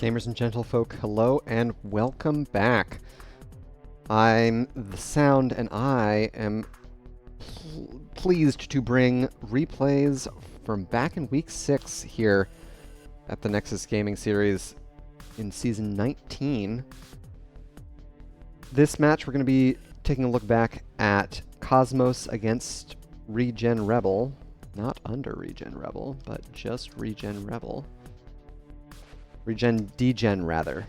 Gamers and gentlefolk, hello and welcome back. I'm the Sound, and I am pleased to bring replays from back in Week 6 here at the Nexus Gaming Series in Season 19. This match, we're going to be taking a look back at Cosmos against ReGen Rebel. Not under ReGen Rebel, but just ReGen Rebel. ReGen DeGen, rather.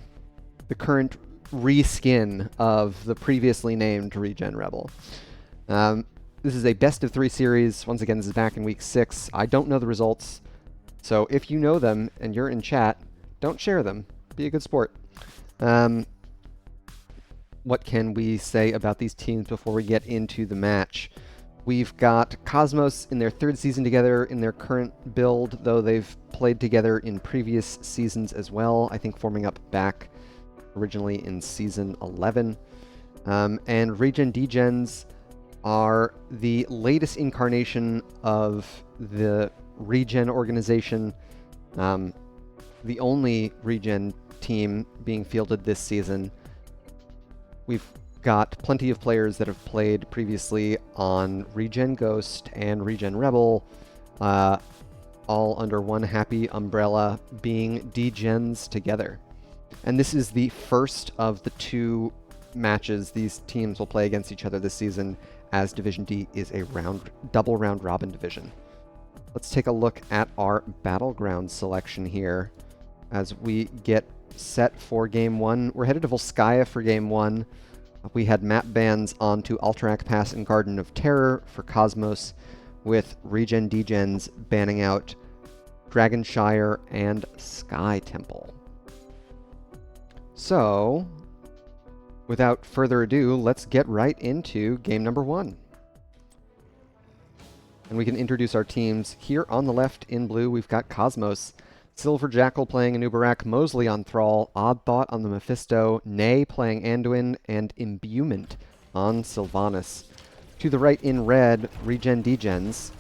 The current reskin of the previously named ReGen Rebel. This is a best of 3 series. Once again, this is back in Week 6. I don't know the results, so if you know them and you're in chat, don't share them. Be a good sport. What can we say about these teams before we get into the match? We've got Cosmos in their 3rd season together in their current build, though they've played together in previous seasons as well, I think forming up back originally in Season 11. And ReGen DeGens are the latest incarnation of the ReGen organization, the only ReGen team being fielded this season. We've got plenty of players that have played previously on ReGen Ghost and ReGen Rebel, all under one happy umbrella, being DeGens together. And this is the first of the 2 matches these teams will play against each other this season, as Division D is a double round robin division. Let's take a look at our battleground selection here as we get set for Game 1. We're headed to Volskaya for Game 1. We had map bans onto Alterac Pass and Garden of Terror for Cosmos, with ReGen DeGens banning out Dragonshire and Sky Temple. So, without further ado, let's get right into game number 1. And we can introduce our teams. Here on the left in blue, we've got Cosmos. Silver Jackal playing Anubarak, Mosley on Thrall, Oddbot on the Mephisto, Nay playing Anduin, and Imbuement on Sylvanas. To the right in red, ReGen DeGens.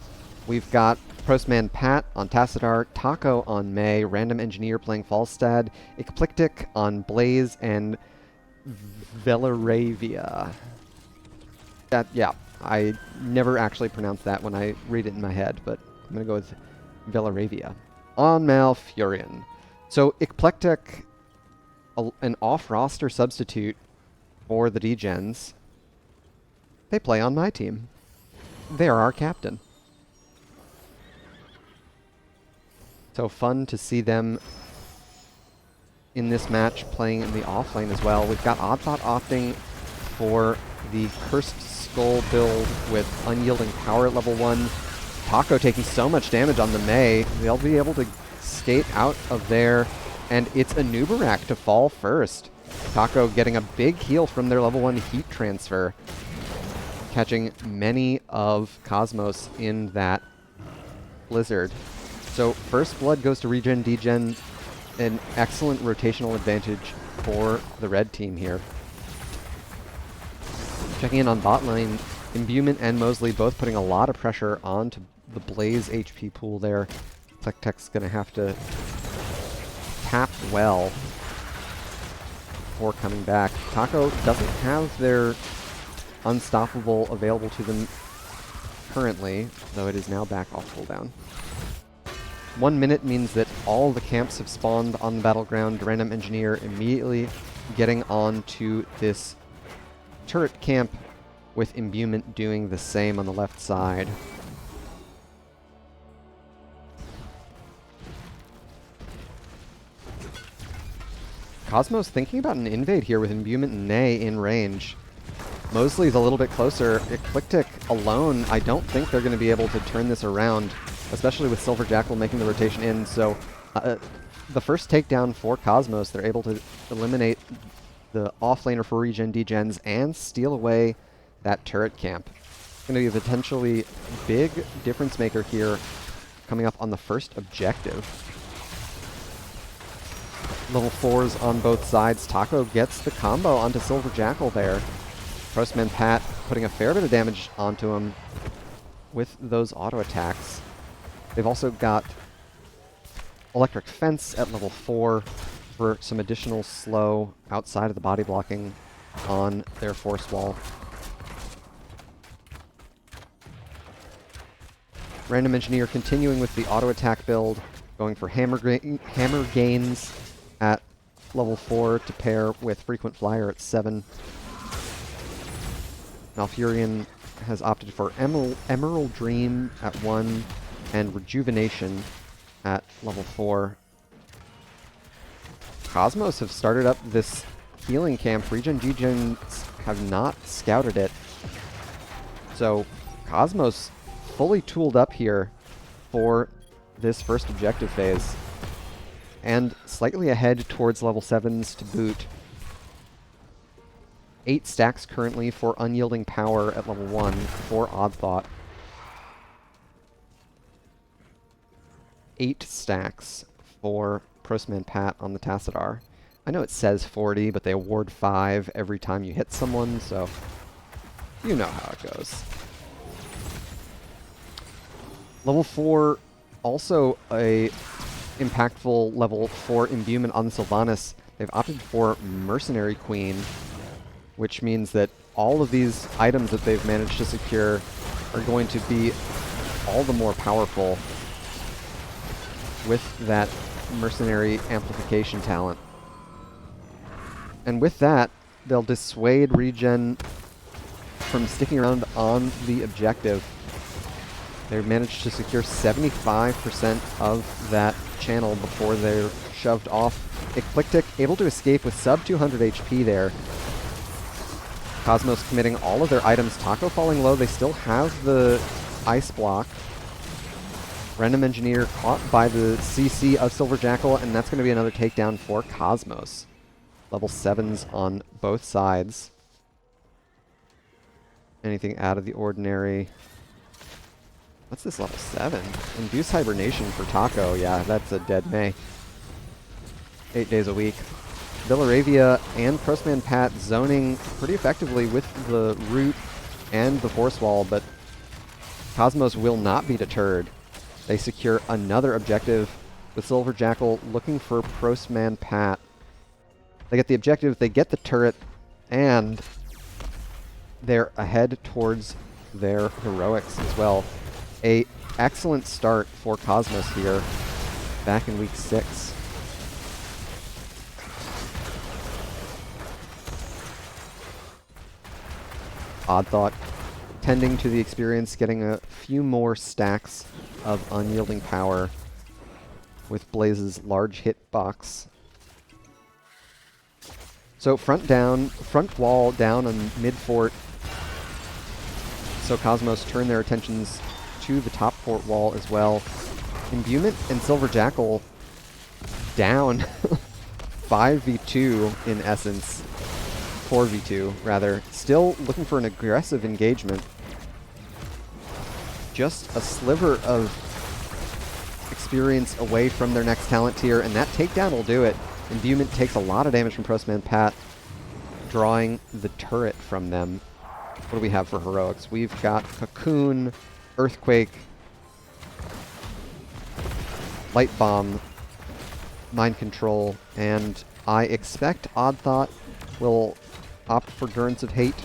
We've got Postman Pat on Tassadar, Taco on May, Random Engineer playing Falstad, Eclectic on Blaze, and Velaravia. Yeah, I never actually pronounce that when I read it in my head, but I'm going to go with Velaravia. On Malfurion. So Eclectic, an off-roster substitute for the DeGens. They play on my team. They are our captain. So fun to see them in this match playing in the offlane as well. We've got Oddbot opting for the Cursed Skull build with Unyielding Power at level 1. Taco taking so much damage on the May. They'll be able to skate out of there, and it's Anubarak to fall first. Taco getting a big heal from their level 1 heat transfer, catching many of Cosmos in that blizzard. So first blood goes to ReGen DeGen, an excellent rotational advantage for the red team here. Checking in on bot lane, Imbuement and Mosley both putting a lot of pressure onto the Blaze HP pool there. Eclectic's going to have to tap well before coming back. Taco doesn't have their Unstoppable available to them currently, though it is now back off cooldown. 1 minute means that all the camps have spawned on the battleground. Random Engineer immediately getting onto this turret camp, with Imbuement doing the same on the left side. Cosmos thinking about an invade here with Imbuement and Nay in range. Mosley's a little bit closer. Eclectic alone, I don't think they're going to be able to turn this around, especially with Silver Jackal making the rotation in. So the first takedown for Cosmos, they're able to eliminate the offlaner for ReGen DeGens and steal away that turret camp. It's going to be a potentially big difference maker here coming up on the first objective. Level 4s on both sides. Taco gets the combo onto Silver Jackal there. Postman Pat putting a fair bit of damage onto him with those auto attacks. They've also got Electric Fence at level 4 for some additional slow outside of the body blocking on their force wall. Random Engineer continuing with the auto attack build, going for hammer gains at level 4 to pair with Frequent Flyer at 7. Malfurion has opted for Emerald Dream at 1 and Rejuvenation at level 4. Cosmos have started up this healing camp. ReGen DeGens have not scouted it. So Cosmos fully tooled up here for this first objective phase. And slightly ahead towards level 7s to boot. 8 stacks currently for Unyielding Power at level 1 for Odd Thought. 8 stacks for Prostman Pat on the Tassadar. I know it says 40, but they award 5 every time you hit someone, so you know how it goes. Level 4, also a impactful level 4 imbuement on the Sylvanas. They've opted for Mercenary Queen, which means that all of these items that they've managed to secure are going to be all the more powerful with that mercenary amplification talent. And with that, they'll dissuade ReGen from sticking around on the objective. They've managed to secure 75% of that channel before they're shoved off. Eclectic able to escape with sub 200 HP there. Cosmos committing all of their items. Taco falling low. They still have the ice block. Random Engineer caught by the CC of Silver Jackal, and that's going to be another takedown for Cosmos. Level 7s on both sides. Anything out of the ordinary? What's this level 7? Induce Hibernation for Taco. Yeah, that's a dead May. 8 days a week. Villaravia and Prostman Pat zoning pretty effectively with the root and the force wall, but Cosmos will not be deterred. They secure another objective with Silver Jackal looking for Prostman Pat. They get the objective, they get the turret, and they're ahead towards their heroics as well. A excellent start for Cosmos here back in week 6. Odd Thought tending to the experience, getting a few more stacks of Unyielding Power with Blaze's large hitbox. So front wall down on mid fort. So Cosmos turn their attentions to the top fort wall as well. Imbuement and Silver Jackal down 5v2 in essence. 4v2 rather. Still looking for an aggressive engagement. Just a sliver of experience away from their next talent tier, and that takedown will do it. Imbuement takes a lot of damage from Prostman Pat, drawing the turret from them. What do we have for heroics? We've got Cocoon, Earthquake, Light Bomb, Mind Control, and I expect Odd Thought will opt for Durance of Hate.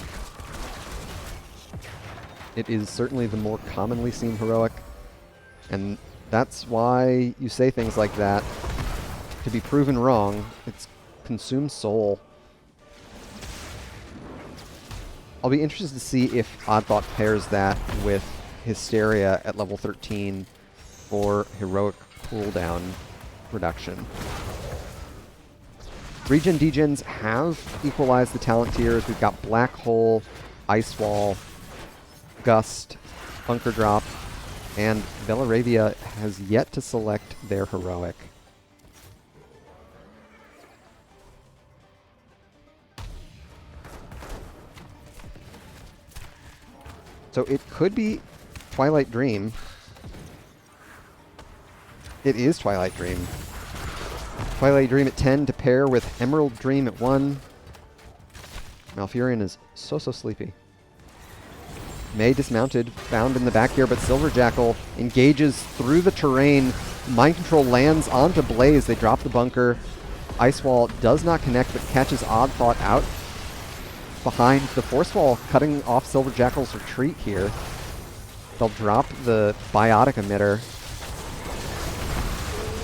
It is certainly the more commonly seen heroic, and that's why you say things like that. To be proven wrong, it's Consume Soul. I'll be interested to see if Odd Thought pairs that with Hysteria at level 13 for heroic cooldown reduction. ReGen DeGens have equalized the talent tiers. We've got Black Hole, Ice Wall, Gust, Bunker Drop, and Villaravia has yet to select their heroic. So it could be Twilight Dream. It is Twilight Dream. Twilight Dream at 10 to pair with Emerald Dream at 1. Malfurion is so sleepy. May dismounted, found in the back here, but Silver Jackal engages through the terrain. Mind Control lands onto Blaze. They drop the bunker. Ice Wall does not connect, but catches Odd Thought out behind the Force Wall, cutting off Silver Jackal's retreat here. They'll drop the Biotic Emitter.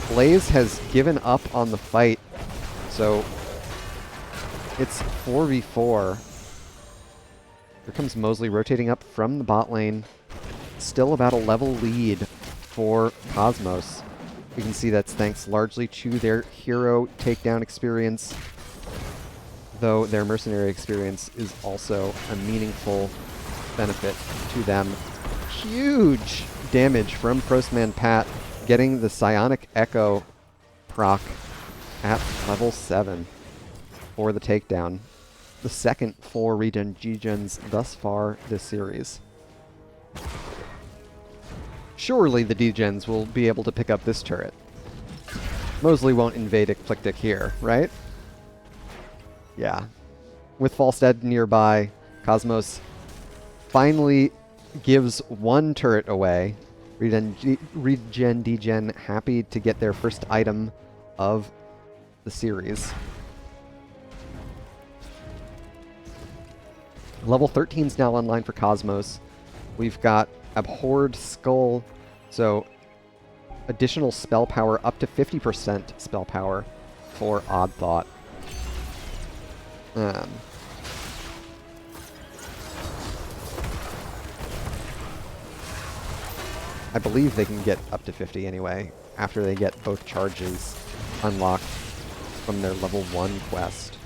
Blaze has given up on the fight, so it's 4v4. Here comes Mosley rotating up from the bot lane. Still about a level lead for Cosmos. You can see that's thanks largely to their hero takedown experience, though their mercenary experience is also a meaningful benefit to them. Huge damage from Postman Pat, getting the Psionic Echo proc at level 7 for the takedown. The second for ReGen DeGens thus far this series. Surely the DeGens will be able to pick up this turret. Mosley won't invade Eclectic here, right? Yeah. With Falstad nearby, Cosmos finally gives one turret away. ReGen DeGen happy to get their first item of the series. Level 13 is now online for Cosmos. We've got Abhorred Skull, so additional spell power, up to 50% spell power for Odd Thought. I believe they can get up to 50 anyway, after they get both charges unlocked from their level 1 quest.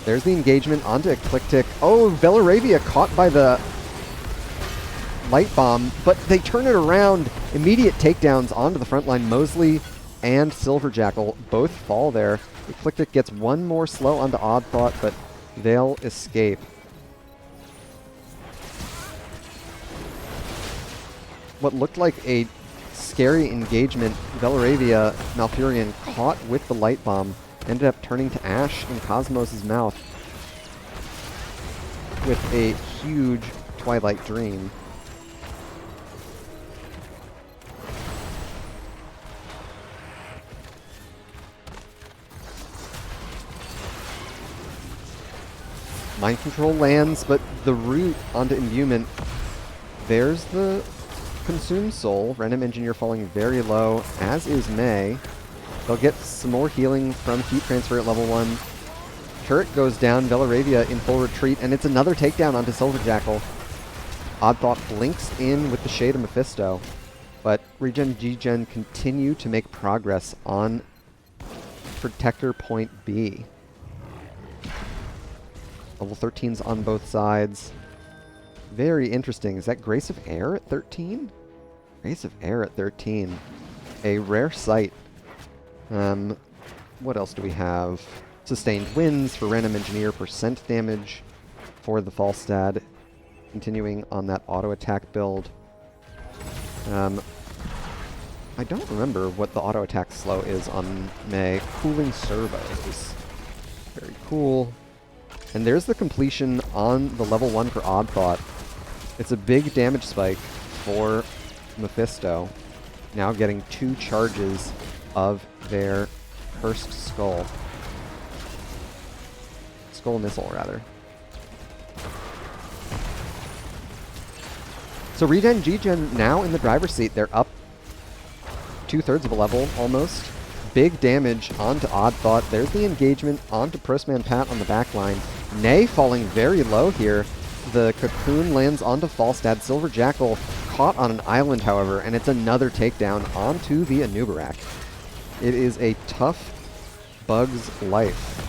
There's the engagement onto Eclectic. Oh, Velaravia caught by the Light Bomb, but they turn it around. Immediate takedowns onto the front line. Mosley and Silver Jackal both fall there. Eclectic gets one more slow onto Odd Thought, but they'll escape. What looked like a scary engagement, Velaravia Malfurion caught with the Light Bomb, ended up turning to ash in Cosmos' mouth with a huge Twilight Dream. Mind Control lands, but the root onto Imbuement, there's the Consumed Soul. Random Engineer falling very low, as is May. They'll get some more healing from Heat Transfer at level 1. Turret goes down, Velaravia in full retreat, and it's another takedown onto Silver Jackal. Odd Thought blinks in with the Shade of Mephisto, but ReGen DeGen continue to make progress on Protector Point B. Level 13's on both sides. Very interesting. Is that Grace of Air at 13? Grace of Air at 13. A rare sight. What else do we have? Sustained Winds for Random Engineer, percent damage for the Falstad. Continuing on that auto attack build. I don't remember what the auto attack slow is on May. Cooling Servos. Very cool. And there's the completion on the level 1 for Odd Thought. It's a big damage spike for Mephisto, now getting 2 charges of their Cursed Skull. Skull Missile, rather. So ReGen DeGen now in the driver's seat. They're up 2/3 of a level, almost. Big damage onto Odd Thought. There's the engagement onto Postman Pat on the back line. Nay falling very low here. The Cocoon lands onto Falstad. Silver Jackal caught on an island, however, and it's another takedown onto the Anubarak. It is a tough Bug's life.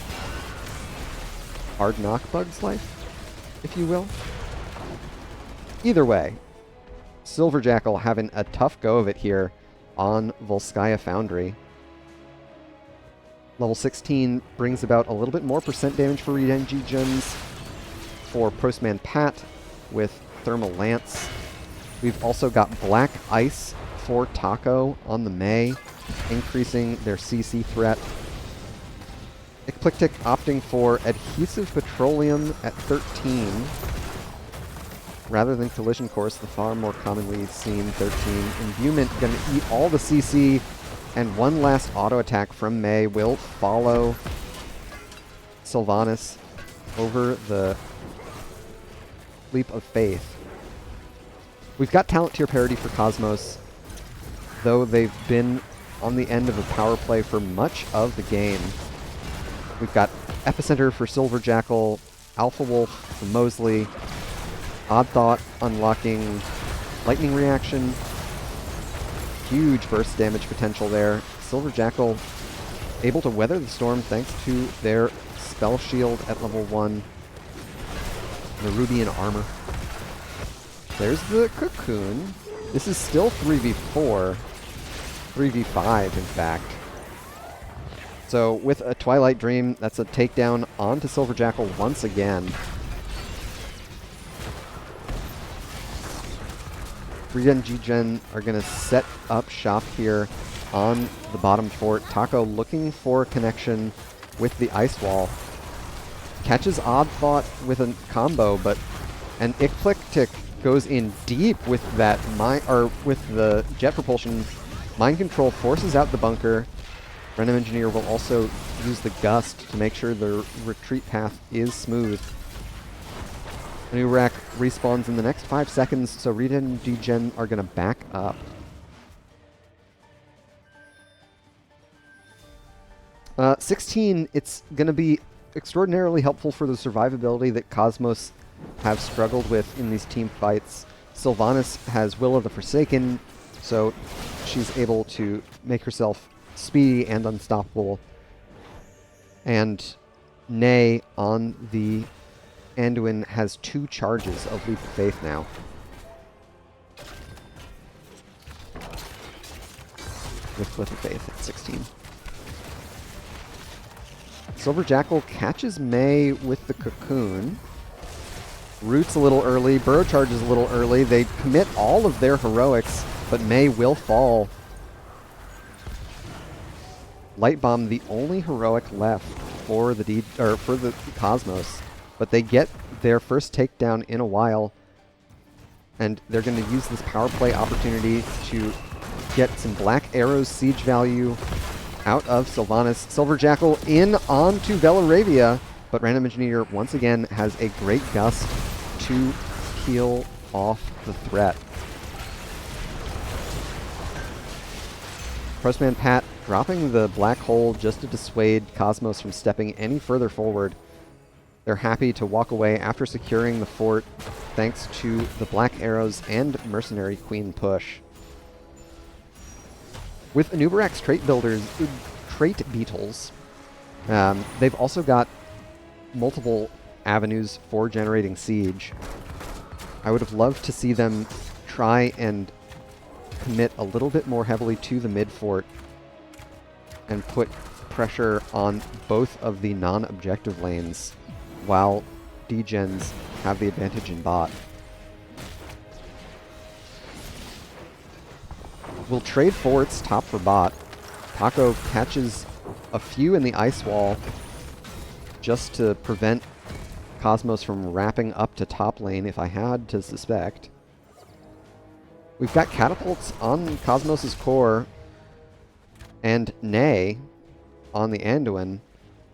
Hard knock Bug's life, if you will. Either way, Silver Jackal having a tough go of it here on Volskaya Foundry. Level 16 brings about a little bit more percent damage for ReGen DeGens. For Postman Pat with Thermal Lance. We've also got Black Ice for Taco on the May, increasing their CC threat. Eclectic opting for Adhesive Petroleum at 13, rather than Collision Course, the far more commonly seen 13. Imbuement gonna eat all the CC And one last auto attack from Mei will follow Sylvanas over the leap of faith. We've got talent tier parity for Cosmos, though they've been on the end of a power play for much of the game. We've got Epicenter for Silver Jackal, Alpha Wolf for Mosley, Odd Thought unlocking Lightning Reaction, huge burst damage potential there. Silver Jackal able to weather the storm thanks to their Spell Shield at level 1, the Ruby and armor. There's the Cocoon. This is still 3v4. 3v5, in fact. So with a Twilight Dream, that's a takedown onto Silver Jackal once again. ReGen, DeGen are going to set up shop here on the bottom fort. Taco looking for connection with the Ice Wall. Catches Odd Thought with a combo, but an Eclectic goes in deep with that with the jet propulsion. Mind Control forces out the bunker. Random Engineer will also use the Gust to make sure the retreat path is smooth. A new rack respawns in the next 5 seconds, so ReGen and DeGen are going to back up. '16, it's going to be extraordinarily helpful for the survivability that Cosmos have struggled with in these team fights. Sylvanas has Will of the Forsaken, so she's able to make herself speedy and unstoppable. And Nay on the Anduin has 2 charges of Leap of Faith now. With Leap of Faith at 16. Silver Jackal catches Mei with the Cocoon. Roots a little early, Burrow charges a little early. They commit all of their heroics, but Mei will fall. Light Bomb, the only heroic left for the Cosmos, but they get their first takedown in a while, and they're going to use this power play opportunity to get some Black Arrow's siege value out of Sylvanas. Silver Jackal in onto Belaravia, but Random Engineer once again has a great Gust to peel off the threat. Postman Pat dropping the Black Hole just to dissuade Cosmos from stepping any further forward. They're happy to walk away after securing the fort thanks to the Black Arrows and Mercenary Queen push. With Anubarak's trait beetles, they've also got multiple avenues for generating siege. I would have loved to see them try and commit a little bit more heavily to the mid fort and put pressure on both of the non-objective lanes while DeGens have the advantage in bot. We'll trade forts top for bot. Taco catches a few in the Ice Wall just to prevent Cosmos from wrapping up to top lane, if I had to suspect. We've got catapults on Cosmos' core, and Nay on the Anduin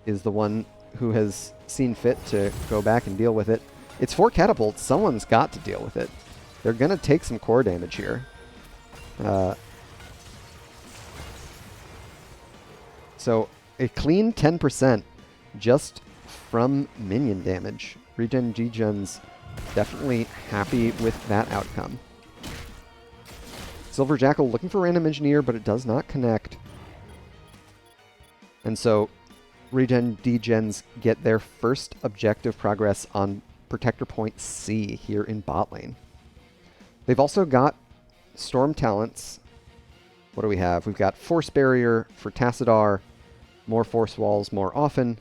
is the one who has seen fit to go back and deal with it. It's 4 catapults. Someone's got to deal with it. They're going to take some core damage here. So a clean 10% just from minion damage. ReGen DeGens definitely happy with that outcome. Silver Jackal looking for Random Engineer, but it does not connect. And so ReGen DeGens get their first objective progress on Protector Point C here in bot lane. They've also got Storm talents. What do we have? We've got Force Barrier for Tassadar, more Force Walls more often,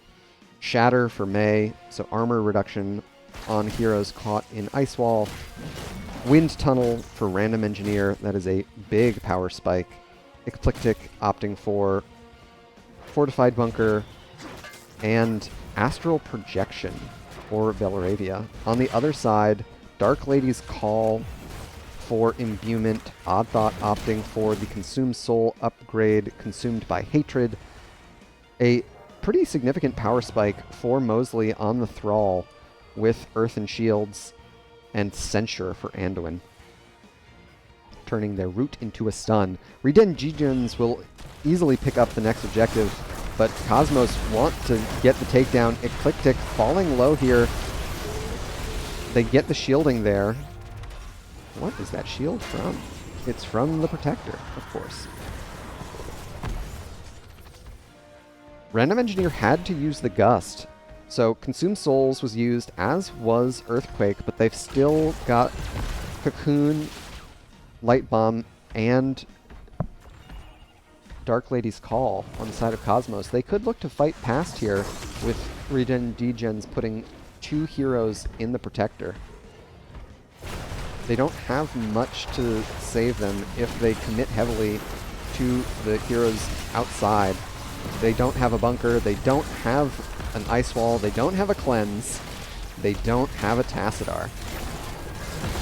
Shatter for Mei, so armor reduction on heroes caught in Ice Wall, Wind Tunnel for Random Engineer, that is a big power spike, Eclectic opting for Fortified Bunker, and Astral Projection for Belaravia. On the other side, Dark Lady's Call for Imbuement. Odd Thought opting for the Consume Soul upgrade, Consumed by Hatred. A pretty significant power spike for Mosley on the Thrall with Earth and Shields and Censure for Anduin, turning their root into a stun. ReGen DeGens will easily pick up the next objective, but Cosmos want to get the takedown. Eclectic falling low here. They get the shielding there. What is that shield from? It's from the Protector, of course. Random Engineer had to use the Gust. So Consume Souls was used, as was Earthquake, but they've still got Cocoon, Light Bomb, and Dark Lady's Call on the side of Cosmos. They could look to fight past here with ReGen DeGens putting 2 heroes in the Protector. They don't have much to save them if they commit heavily to the heroes outside. They don't have a bunker, they don't have an ice wall, they don't have a cleanse, they don't have a Tassadar.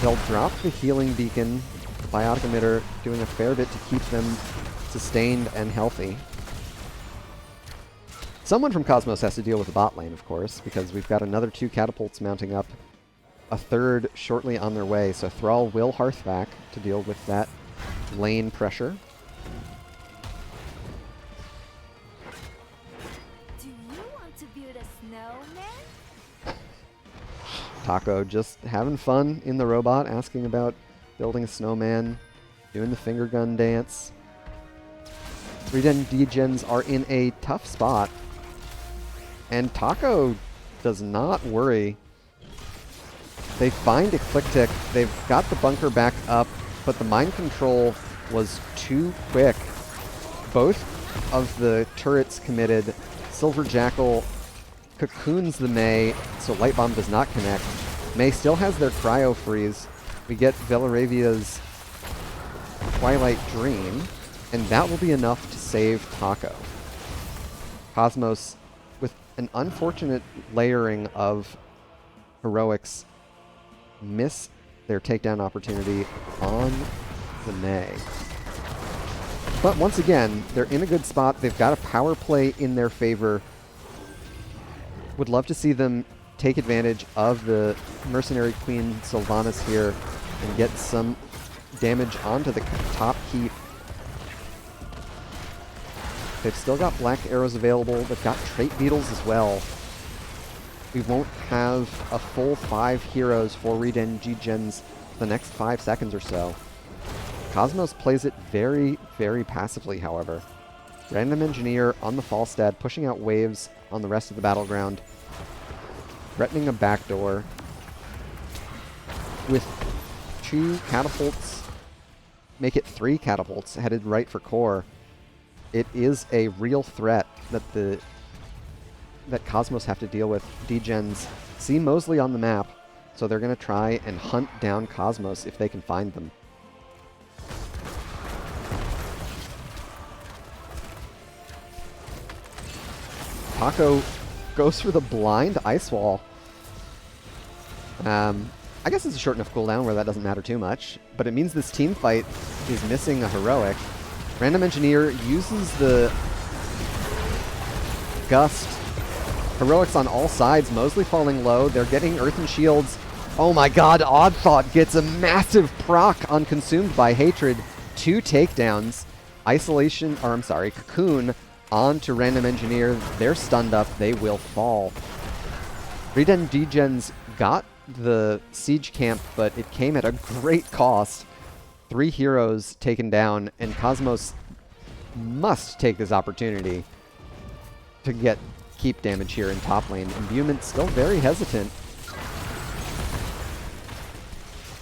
They'll drop the healing beacon, the biotic emitter, doing a fair bit to keep them sustained and healthy. Someone from Cosmos has to deal with the bot lane, of course, because we've got another 2 catapults mounting up, a third shortly on their way, so Thrall will Hearthback to deal with that lane pressure. Do you want to build a snowman? Taco just having fun in the robot, asking about building a snowman, doing the finger gun dance. ReGen DeGens are in a tough spot, and Taco does not worry. They find Eclectic, they've got the bunker back up, but the mind control was too quick. Both of the turrets committed. Silver Jackal cocoons the Mei, so Light Bomb does not connect. Mei still has their Cryo Freeze. We get Velaravia's Twilight Dream, and that will be enough to save Taco. Cosmos, with an unfortunate layering of heroics, miss their takedown opportunity on the Mei. But once again, they're in a good spot. They've got a power play in their favor. Would love to see them take advantage of the Mercenary Queen Sylvanas here and get some damage onto the top keep. They've still got black arrows available. They've got trait beetles as well. We won't have a full 5 heroes for ReGen DeGens for the next 5 seconds or so. Cosmos plays it very, very passively, however. Random Engineer on the Falstad, pushing out waves on the rest of the battleground, threatening a backdoor. With 2 catapults, make it 3 catapults headed right for core. It is a real threat that Cosmos have to deal with. DeGens see Mosley on the map, so they're going to try and hunt down Cosmos if they can find them. Taco goes for the blind ice wall. I guess it's a short enough cooldown where that doesn't matter too much, but it means this team fight is missing a heroic. Random Engineer uses the Gust. Heroics on all sides, Mosley falling low. They're getting Earth and Shields. Oh my god, Odd Thought gets a massive proc on Consumed by Hatred. 2 takedowns. Isolation, or I'm sorry, Cocoon onto Random Engineer. They're stunned up. They will fall. ReGen DeGens got the siege camp, but it came at a great cost. 3 heroes taken down, and Cosmos must take this opportunity to get keep damage here in top lane. Imbuement still very hesitant.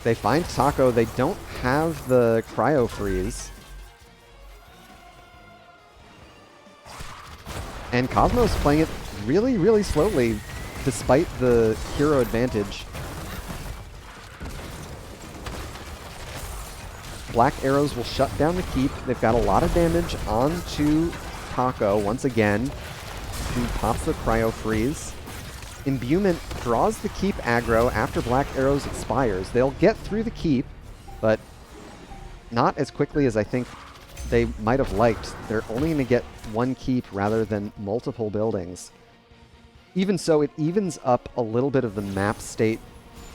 They find Taco. They don't have the Cryo Freeze. And Cosmos playing it really, really slowly despite the hero advantage. Black arrows will shut down the keep. They've got a lot of damage onto Taco once again, who pops the Cryo Freeze. Imbuement draws the keep aggro after Black Arrows expires. They'll get through the keep, but not as quickly as I think they might have liked. They're only going to get one keep rather than multiple buildings. Even so, it evens up a little bit of the map state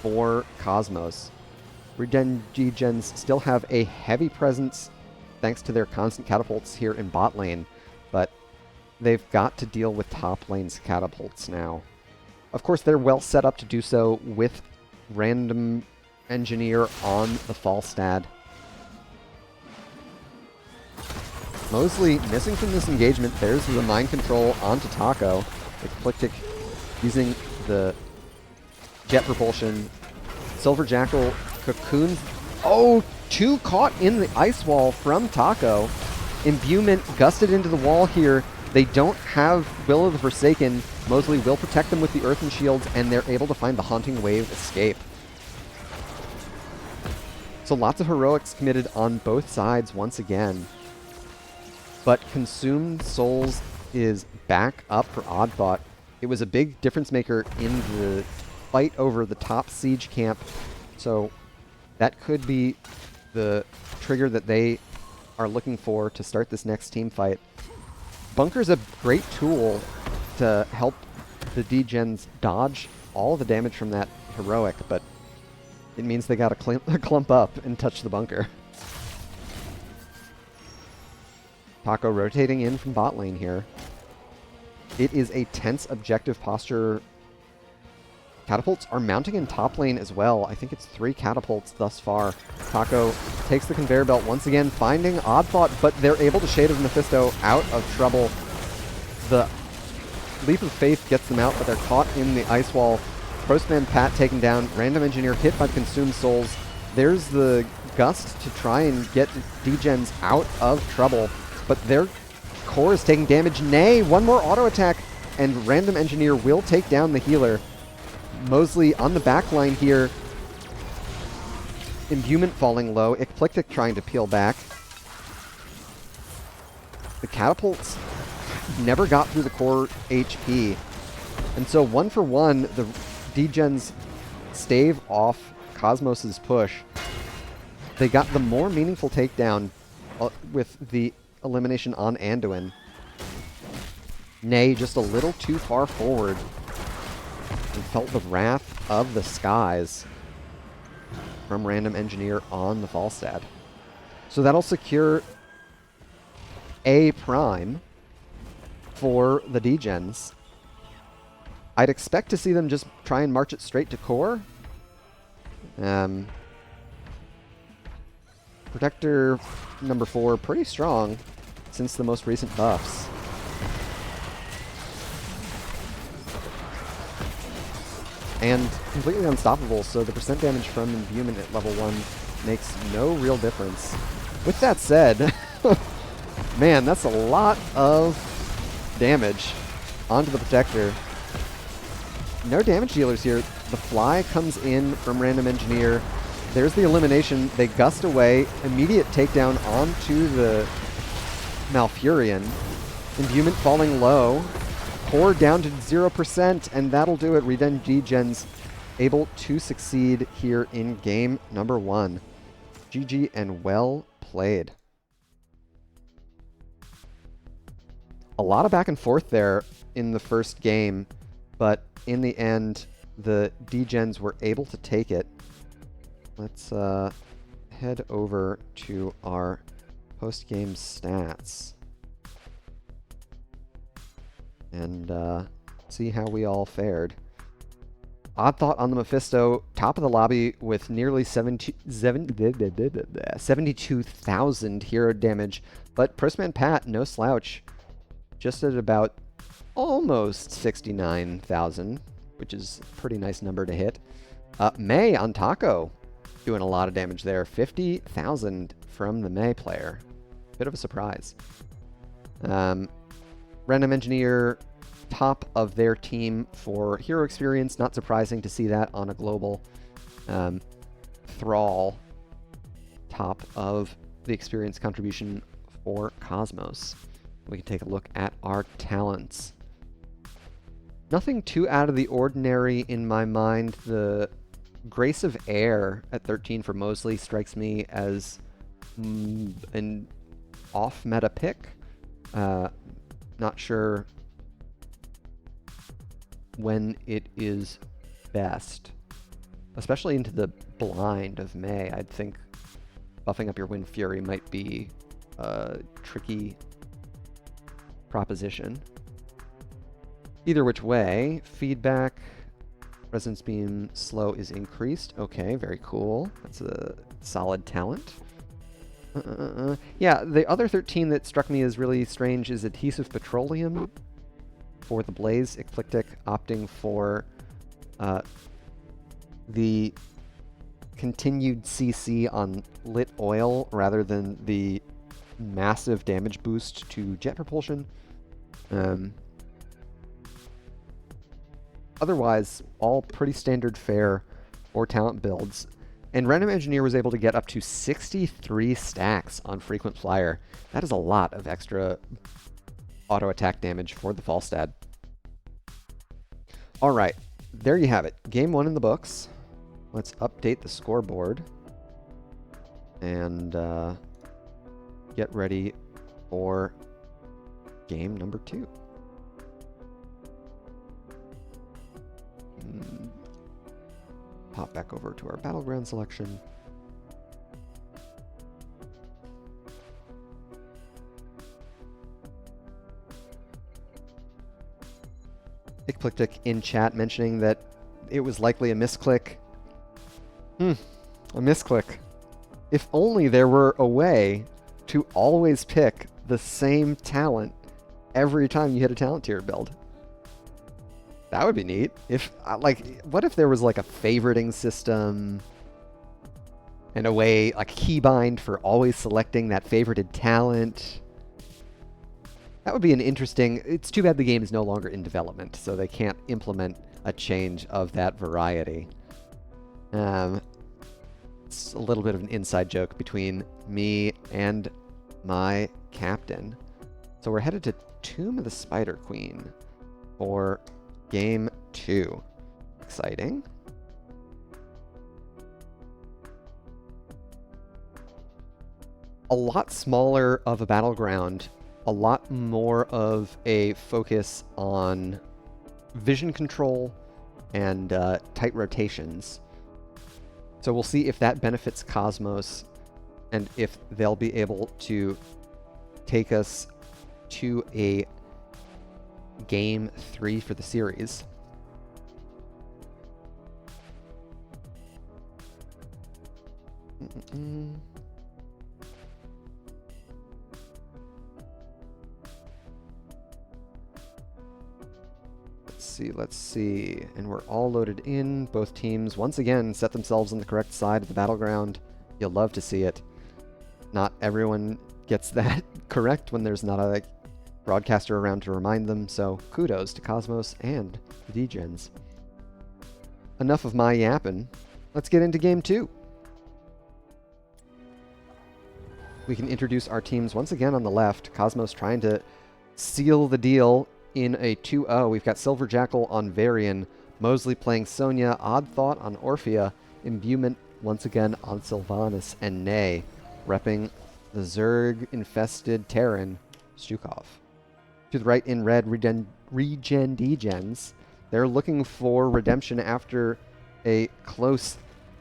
for Cosmos. ReGen DeGens still have a heavy presence thanks to their constant catapults here in bot lane, but they've got to deal with top lane's catapults now. Of course, they're well set up to do so with Random Engineer on the Falstad. Mosley missing from this engagement. There's the mind control onto Taco. Eclectic using the jet propulsion. Silver Jackal cocoons. Oh, two caught in the ice wall from Taco. Imbuement gusted into the wall here. They don't have Will of the Forsaken. Mosley will protect them with the Earthen Shields, and they're able to find the Haunting Wave escape. So lots of heroics committed on both sides once again. But Consumed Souls is back up for Odd Thought. It was a big difference maker in the fight over the top siege camp, so that could be the trigger that they are looking for to start this next team fight. Bunker's a great tool to help the DeGens dodge all the damage from that heroic, but it means they gotta clump up and touch the bunker. Taco rotating in from bot lane here. It is a tense objective posture. Catapults are mounting in top lane as well. I think it's 3 catapults thus far. Taco takes the conveyor belt once again, finding Odd Thought, but they're able to Shade of Mephisto out of trouble. The Leap of Faith gets them out, but they're caught in the ice wall. Postman Pat taken down. Random Engineer hit by the Consumed Souls. There's the Gust to try and get DeGens out of trouble, but their core is taking damage. Nay, one more auto attack, and Random Engineer will take down the healer. Mosley on the back line here. Imbuement falling low. Eclectic trying to peel back. The catapults never got through the core HP. And so 1 for 1, the DeGens stave off Cosmos' push. They got the more meaningful takedown with the elimination on Anduin. Nay, just a little too far forward. And felt the wrath of the skies from Random Engineer on the Falstad. So that'll secure A prime for the DeGens. I'd expect to see them just try and march it straight to core. Protector number 4, pretty strong since the most recent buffs. And completely unstoppable, so the percent damage from Imbuement at level 1 makes no real difference. With that said, man, that's a lot of damage onto the Protector. No damage dealers here. The Fly comes in from Random Engineer. There's the elimination. They gust away. Immediate takedown onto the Malfurion. Imbuement falling low. Core down to 0%, and that'll do it. ReGen DeGens able to succeed here in game number 1. GG and well played. A lot of back and forth there in the first game, but in the end, the DeGens were able to take it. Let's head over to our post-game stats and see how we all fared. Odd Thought on the Mephisto, top of the lobby with nearly 72,000 hero damage, but Postman Pat, no slouch, just at about almost 69,000, which is a pretty nice number to hit. May on Taco, doing a lot of damage there. 50,000 from the May player. Bit of a surprise. Random Engineer, top of their team for hero experience. Not surprising to see that on a global. Thrall, top of the experience contribution for Cosmos. We can take a look at our talents. Nothing too out of the ordinary in my mind. The Grace of Air at 13 for Mosley strikes me as an off-meta pick. Not sure when it is best, especially into the blind of May. I'd think buffing up your Wind Fury might be a tricky proposition. Either which way, feedback, Resonance Beam slow is increased. Okay, very cool. That's a solid talent. Yeah, the other 13 that struck me as really strange is Adhesive Petroleum for the Blaze, Eclectic opting for the continued CC on lit oil rather than the massive damage boost to jet propulsion. Otherwise, all pretty standard fare for talent builds. And Random Engineer was able to get up to 63 stacks on Frequent Flyer. That is a lot of extra auto attack damage for the Falstad. All right, there you have it. Game 1 in the books. Let's update the scoreboard and get ready for game number 2. Pop back over to our battleground selection. Eclectic in chat mentioning that it was likely a misclick. A misclick. If only there were a way to always pick the same talent every time you hit a talent tier build. That would be neat. If what if there was like a favoriting system and a way, like a keybind for always selecting that favorited talent? That would be an interesting... It's too bad the game is no longer in development, so they can't implement a change of that variety. It's a little bit of an inside joke between me and my captain. So we're headed to Tomb of the Spider Queen for Game 2. Exciting. A lot smaller of a battleground, a lot more of a focus on vision control and tight rotations. So we'll see if that benefits Cosmos and if they'll be able to take us to a Game 3 for the series. Let's see. And we're all loaded in. Both teams, once again, set themselves on the correct side of the battleground. You'll love to see it. Not everyone gets that correct when there's not a broadcaster around to remind them, so kudos to Cosmos and the DeGens. Enough of my yapping. Let's get into Game 2. We can introduce our teams once again on the left. Cosmos trying to seal the deal in a 2-0. We've got Silver Jackal on Varian, Mosley playing Sonya, Odd Thought on Orphea, Imbuement once again on Sylvanas, and Nay repping the Zerg-infested Terran, Stukov. To the right in red, ReGen DeGens. They're looking for redemption after a close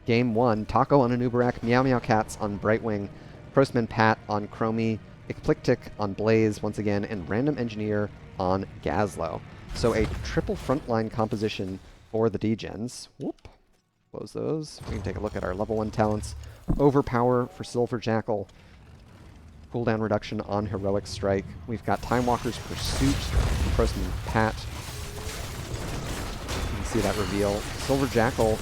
Game 1. Taco on Anubarak, Meow Meow Cats on Brightwing, Prostman Pat on Chromie, Eclectic on Blaze once again, and Random Engineer on Gazlo. So a triple frontline composition for the DeGens. Whoop. Close those. We can take a look at our level 1 talents. Overpower for Silver Jackal. Cooldown reduction on Heroic Strike. We've got Time Walker's Pursuit from Prostman Pat. You can see that reveal. Silver Jackal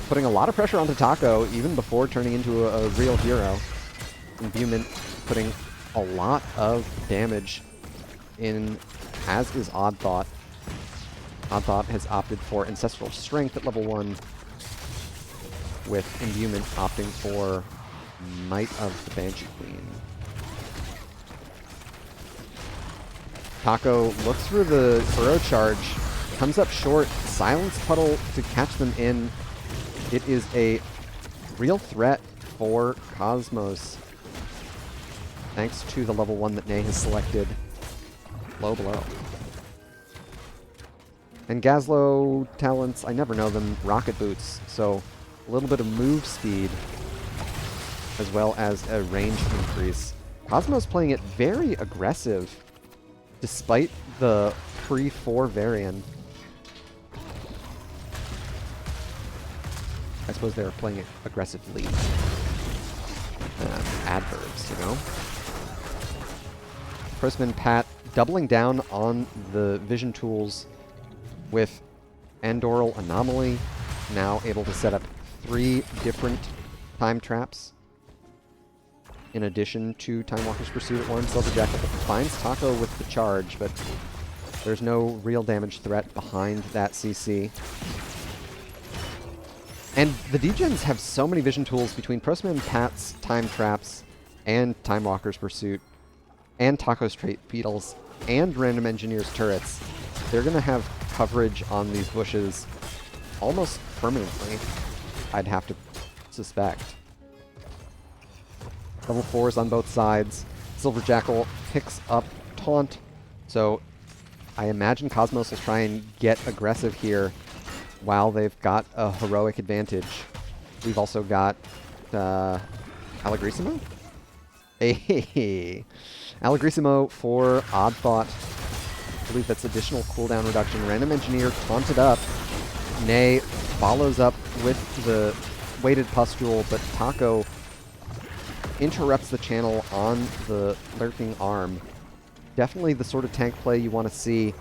putting a lot of pressure onto Taco even before turning into a real hero. Imbuement putting a lot of damage in, as is Odd Thought. Odd Thought has opted for Ancestral Strength at level 1, with Imbuement opting for Might of the Banshee Queen. Taco looks for the Burrow Charge, comes up short, Silence Puddle to catch them in. It is a real threat for Cosmos. thanks to the level 1 that Ney has selected. Low blow. And Gazlo talents, I never know them, rocket boots, so a little bit of move speed as well as a range increase. Cosmos playing it very aggressive despite the pre-4 Varian. I suppose they were playing it aggressively. Adverbs, you know? Postman Pat doubling down on the vision tools with Andoral Anomaly, now able to set up 3 different time traps in addition to Time Walker's Pursuit at 1. Silverjacket finds Taco with the charge, but there's no real damage threat behind that CC. And the DeGens have so many vision tools between Postman Pat's time traps and Time Walker's Pursuit and Taco's Trait Beetles and Random Engineer's turrets. They're going to have coverage on these bushes almost permanently, I'd have to suspect. Level 4s on both sides. Silverjackal picks up Taunt, so I imagine Cosmos will try and get aggressive here while they've got a heroic advantage. We've also got Allegrissimo? Hey, Allegrissimo for Odd Thought. I believe that's additional cooldown reduction. Random Engineer taunted up. Ney follows up with the weighted pustule, but Taco interrupts the channel on the lurking arm. Definitely the sort of tank play you want to see,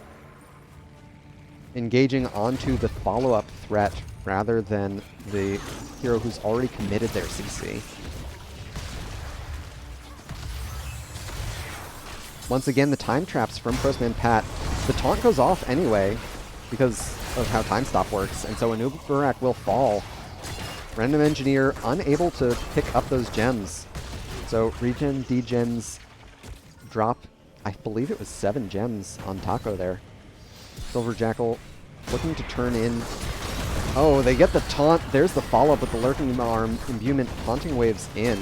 engaging onto the follow-up threat rather than the hero who's already committed their CC. Once again, the time traps from Postman Pat. The taunt goes off anyway because of how time stop works, and so Anubarak will fall. Random Engineer unable to pick up those gems. So ReGen, DeGens drop, I believe it was 7 gems on Taco there. Silverjackal looking to turn in. Oh, they get the taunt. There's the follow-up with the lurking arm. Imbuement haunting waves in.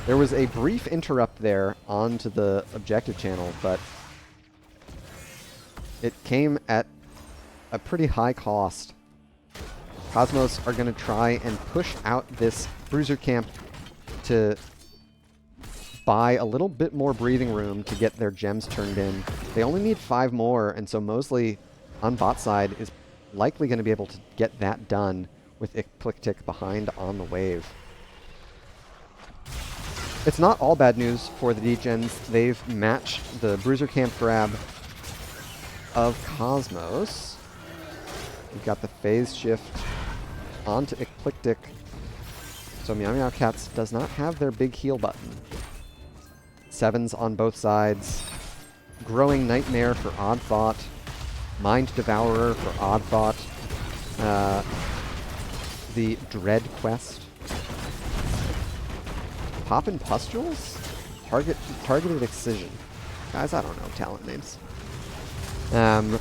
There was a brief interrupt there onto the objective channel, but it came at a pretty high cost. Cosmos are going to try and push out this Bruiser camp to buy a little bit more breathing room to get their gems turned in. They only need 5 more, and so Mosley on bot side is likely going to be able to get that done with Eclectic behind on the wave. It's not all bad news for the DeGens. They've matched the Bruiser camp grab of Cosmos. We've got the phase shift onto Eclectic. So Meow Meow Cats does not have their big heal button. 7s on both sides. Growing Nightmare for Odd Thought. Mind Devourer for Odd Thought. The Dread Quest. Poppin' Pustules? Targeted Excision. Guys, I don't know talent names. So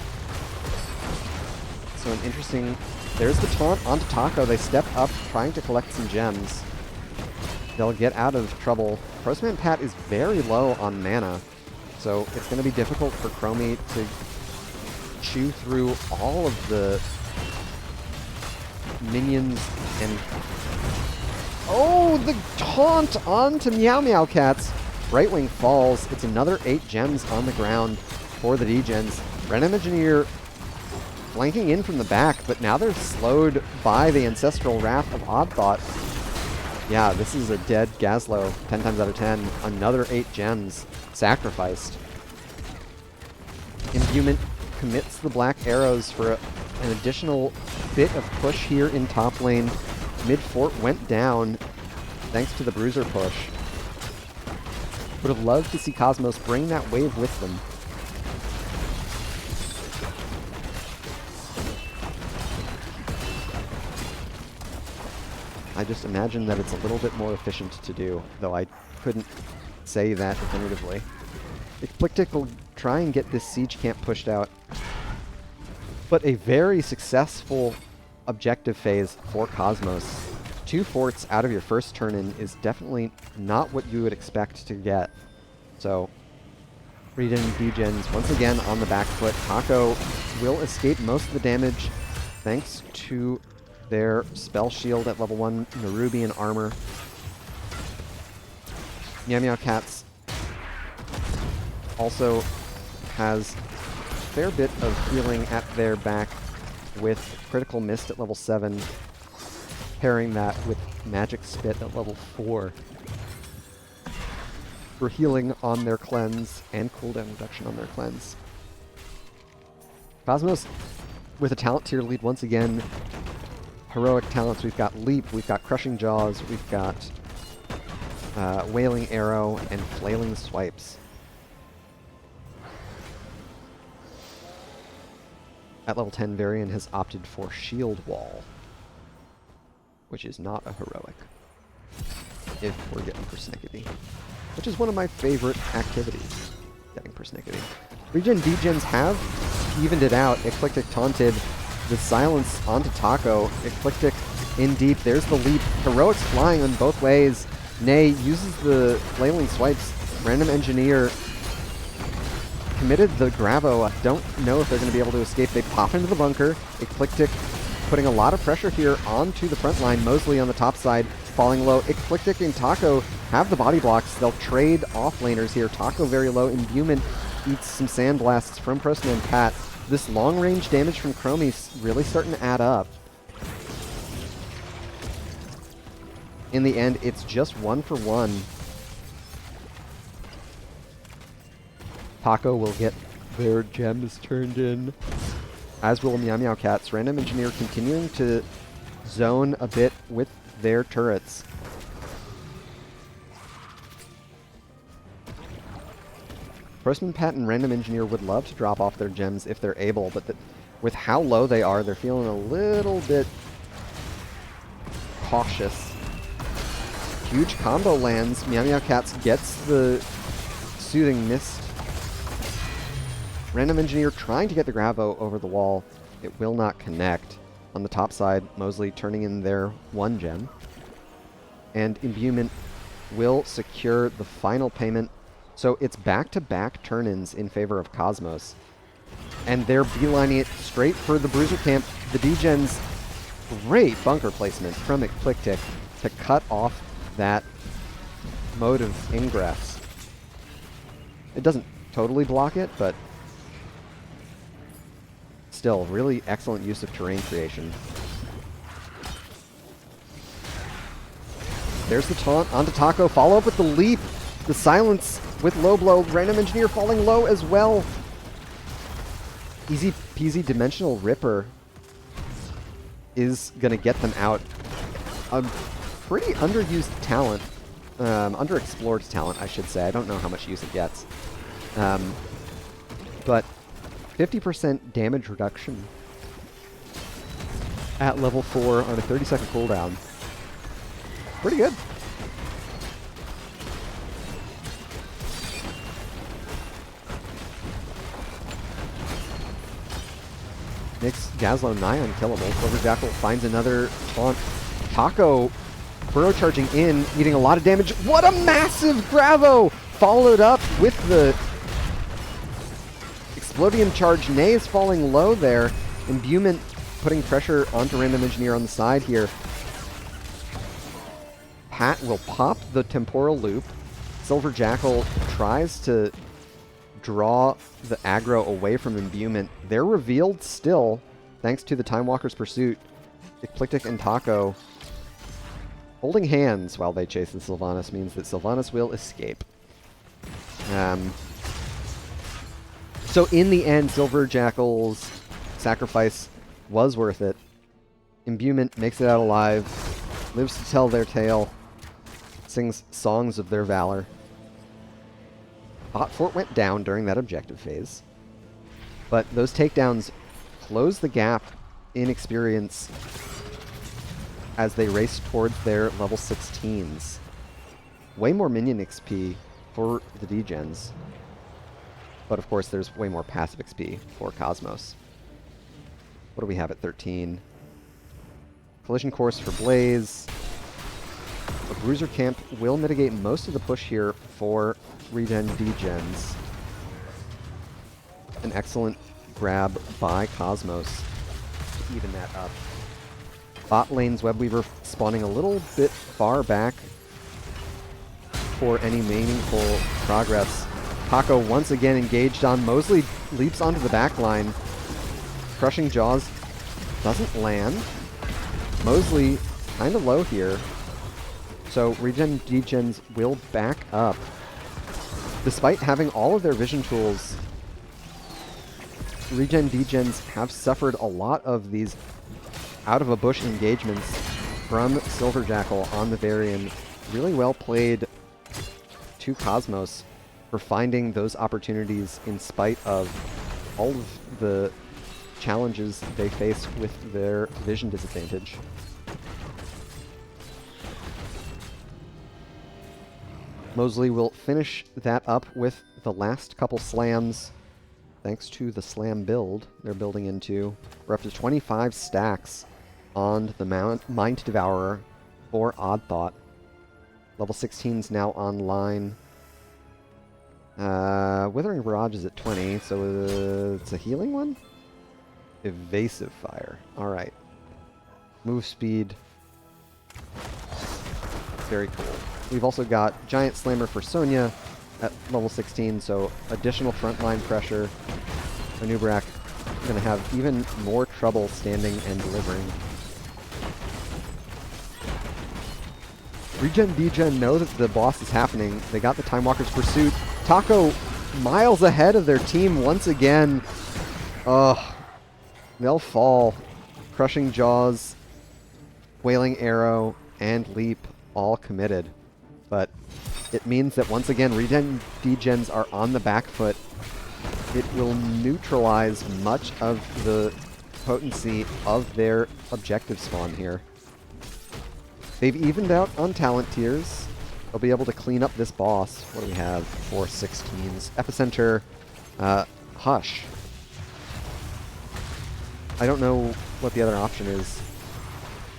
an interesting... There's the taunt onto Taco. They step up trying to collect some gems. They'll get out of trouble. Postman Pat is very low on mana, so it's going to be difficult for Chromie to chew through all of the minions and... Oh, the taunt onto Meow Meow Cats. Right Wing falls. It's another 8 gems on the ground for the DeGens. Random Engineer flanking in from the back, but now they're slowed by the Ancestral Wrath of Odd Thought. Yeah, this is a dead Gazlo, 10 times out of 10. Another 8 gems sacrificed. Imbuement commits the black arrows for an additional bit of push here in top lane. Mid-fort went down thanks to the Bruiser push. Would have loved to see Cosmos bring that wave with them. I just imagine that it's a little bit more efficient to do, though I couldn't say that definitively. Eclectic will try and get this siege camp pushed out, but a very successful objective phase for Cosmos. 2 forts out of your first turn-in is definitely not what you would expect to get. So, ReGen and DeGens once again on the back foot. Taco will escape most of the damage thanks to their spell shield at level 1, Nerubian armor. Meow Meow Cats also has a fair bit of healing at their back with Critical Mist at level 7, pairing that with Magic Spit at level 4 for healing on their cleanse and cooldown reduction on their cleanse. Cosmos with a talent tier lead once again. Heroic talents, we've got Leap, we've got Crushing Jaws, we've got Wailing Arrow, and Flailing Swipes. At level 10, Varian has opted for Shield Wall, which is not a heroic, if we're getting persnickety, which is one of my favorite activities, getting persnickety. ReGen DeGens have evened it out. Eclectic taunted the silence onto Taco. Eclectic in deep. There's the leap. Heroics flying on both ways. Nay uses the flailing swipes. Random Engineer committed the Gravo. I don't know if they're going to be able to escape. They pop into the bunker. Eclectic putting a lot of pressure here onto the front line. Mosley on the top side, falling low. Eclectic and Taco have the body blocks. They'll trade offlaners here. Taco very low. Imbuement eats some sandblasts from Proston and Pat. This long-range damage from Chromie's really starting to add up. In the end, it's just 1 for 1. Taco will get their gems turned in, as will Meow Meow Cats. Random Engineer continuing to zone a bit with their turrets. Postman, Pat, and Random Engineer would love to drop off their gems if they're able, but with how low they are, they're feeling a little bit cautious. Huge combo lands. Meow Meow Cats gets the Soothing Mist. Random Engineer trying to get the Gravo over the wall. It will not connect. On the top side, Mosley turning in their 1 gem. And Imbuement will secure the final payment. So it's back-to-back turn-ins in favor of Cosmos. And they're beelining it straight for the Bruiser Camp. The DeGens, great bunker placement from Eclectic to cut off that mode of ingress. It doesn't totally block it, but still, really excellent use of terrain creation. There's the taunt onto Taco. Follow up with the leap. The silence with low blow. Random Engineer falling low as well. Easy peasy Dimensional Ripper is going to get them out. A pretty underused talent. Underexplored talent, I should say. I don't know how much use it gets. But 50% damage reduction at level 4 on a 30-second cooldown. Pretty good. Makes Gazlo nigh unkillable. Clover Jackal finds another taunt. Taco burrow charging in, eating a lot of damage. What a massive Gravo! Followed up with the Explodium charge. Nay is falling low there. Imbuement putting pressure onto Random Engineer on the side here. Pat will pop the Temporal Loop. Silver Jackal tries to draw the aggro away from Imbuement. They're revealed still, thanks to the Time Walker's Pursuit. Eclectic and Taco holding hands while they chase the Sylvanas means that Sylvanas will escape. So in the end, Silver Jackal's sacrifice was worth it. Imbuement makes it out alive, lives to tell their tale, sings songs of their valor. Hot Fort went down during that objective phase, but those takedowns close the gap in experience as they race towards their level 16s. Way more minion XP for the DeGens, but of course there's way more passive XP for Cosmos. What do we have at 13? Collision Course for Blaze, A Bruiser Camp will mitigate most of the push here for ReGen DeGens. An excellent grab by Cosmos to even that up. Bot lane's Webweaver spawning a little bit far back for any meaningful progress. Taco once again engaged on. Mosley leaps onto the back line. Crushing Jaws doesn't land. Mosley kind of low here. So ReGen DeGens will back up. Despite having all of their vision tools, ReGen DeGens have suffered a lot of these out-of-a-bush engagements from Silver Jackal on the Varian. Really well played to Cosmos for finding those opportunities in spite of all of the challenges they face with their vision disadvantage. Mosley will finish that up with the last couple slams. Thanks to the slam build they're building into. We're up to 25 stacks on the Mind Devourer for Odd Thought. Level 16's now online. Withering Barrage is at 20, so it's a healing one? Evasive Fire. Alright. Move speed. Very cool. We've also got Giant Slammer for Sonya at level 16, so additional frontline pressure. Anubrak going to have even more trouble standing and delivering. ReGen DeGen know that the boss is happening. They got the Time Walker's Pursuit. Taco miles ahead of their team once again. Ugh. They'll fall. Crushing Jaws, Wailing Arrow, and Leap all committed. But it means that once again, ReGen DeGens are on the back foot. It will neutralize much of the potency of their objective spawn here. They've evened out on talent tiers. They'll be able to clean up this boss. What do we have? 4 16s. Epicenter, Hush. I don't know what the other option is.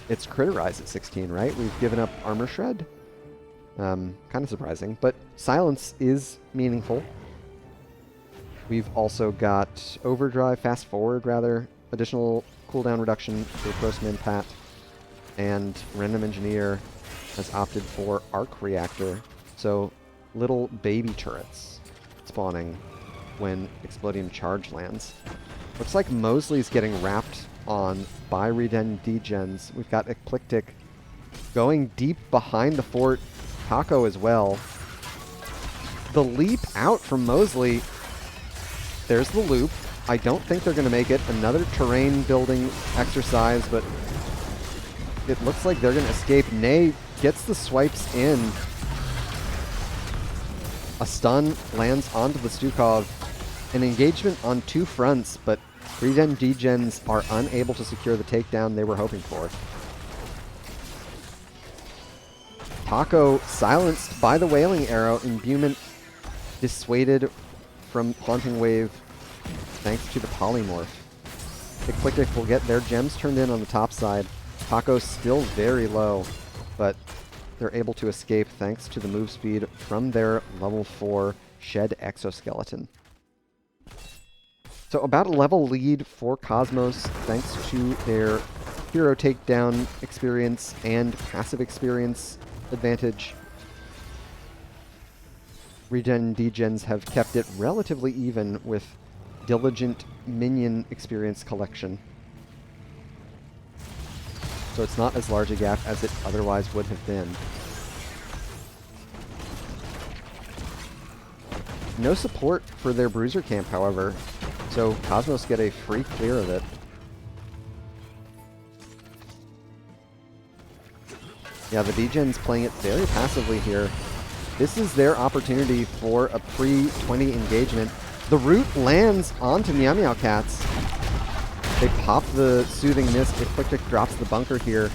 It's Critterize at 16, right? We've given up Armor Shred. Kind of surprising, but Silence is meaningful. We've also got Overdrive, Fast Forward rather, additional cooldown reduction for Grossman Pat, and Random Engineer has opted for Arc Reactor, so little baby turrets spawning when Explodium Charge lands. Looks like Mosley's getting wrapped on by ReGen DeGens. We've got Eclectic going deep behind the fort. Taco as well. The leap out from Mosley. There's the loop. I don't think they're going to make it. Another terrain building exercise, but it looks like they're going to escape. Nay gets the swipes in. A stun lands onto the Stukov. An engagement on two fronts, but ReGen DeGens are unable to secure the takedown they were hoping for. Taco silenced by the Wailing Arrow. Imbuement dissuaded from Haunting Wave thanks to the Polymorph. Eclectic will get their gems turned in on the top side. Taco still very low, but they're able to escape thanks to the move speed from their level 4 Shed Exoskeleton. So about a level lead for Cosmos thanks to their hero takedown experience and passive experience advantage. ReGen DeGens have kept it relatively even with diligent minion experience collection. So it's not as large a gap as it otherwise would have been. No support for their Bruiser Camp, however, so Cosmos get a free clear of it. Yeah, the DeGens playing it very passively here. This is their opportunity for a pre-20 engagement. The root lands onto Meow Meow Cats. They pop the Soothing Mist. Eclectic drops the bunker here.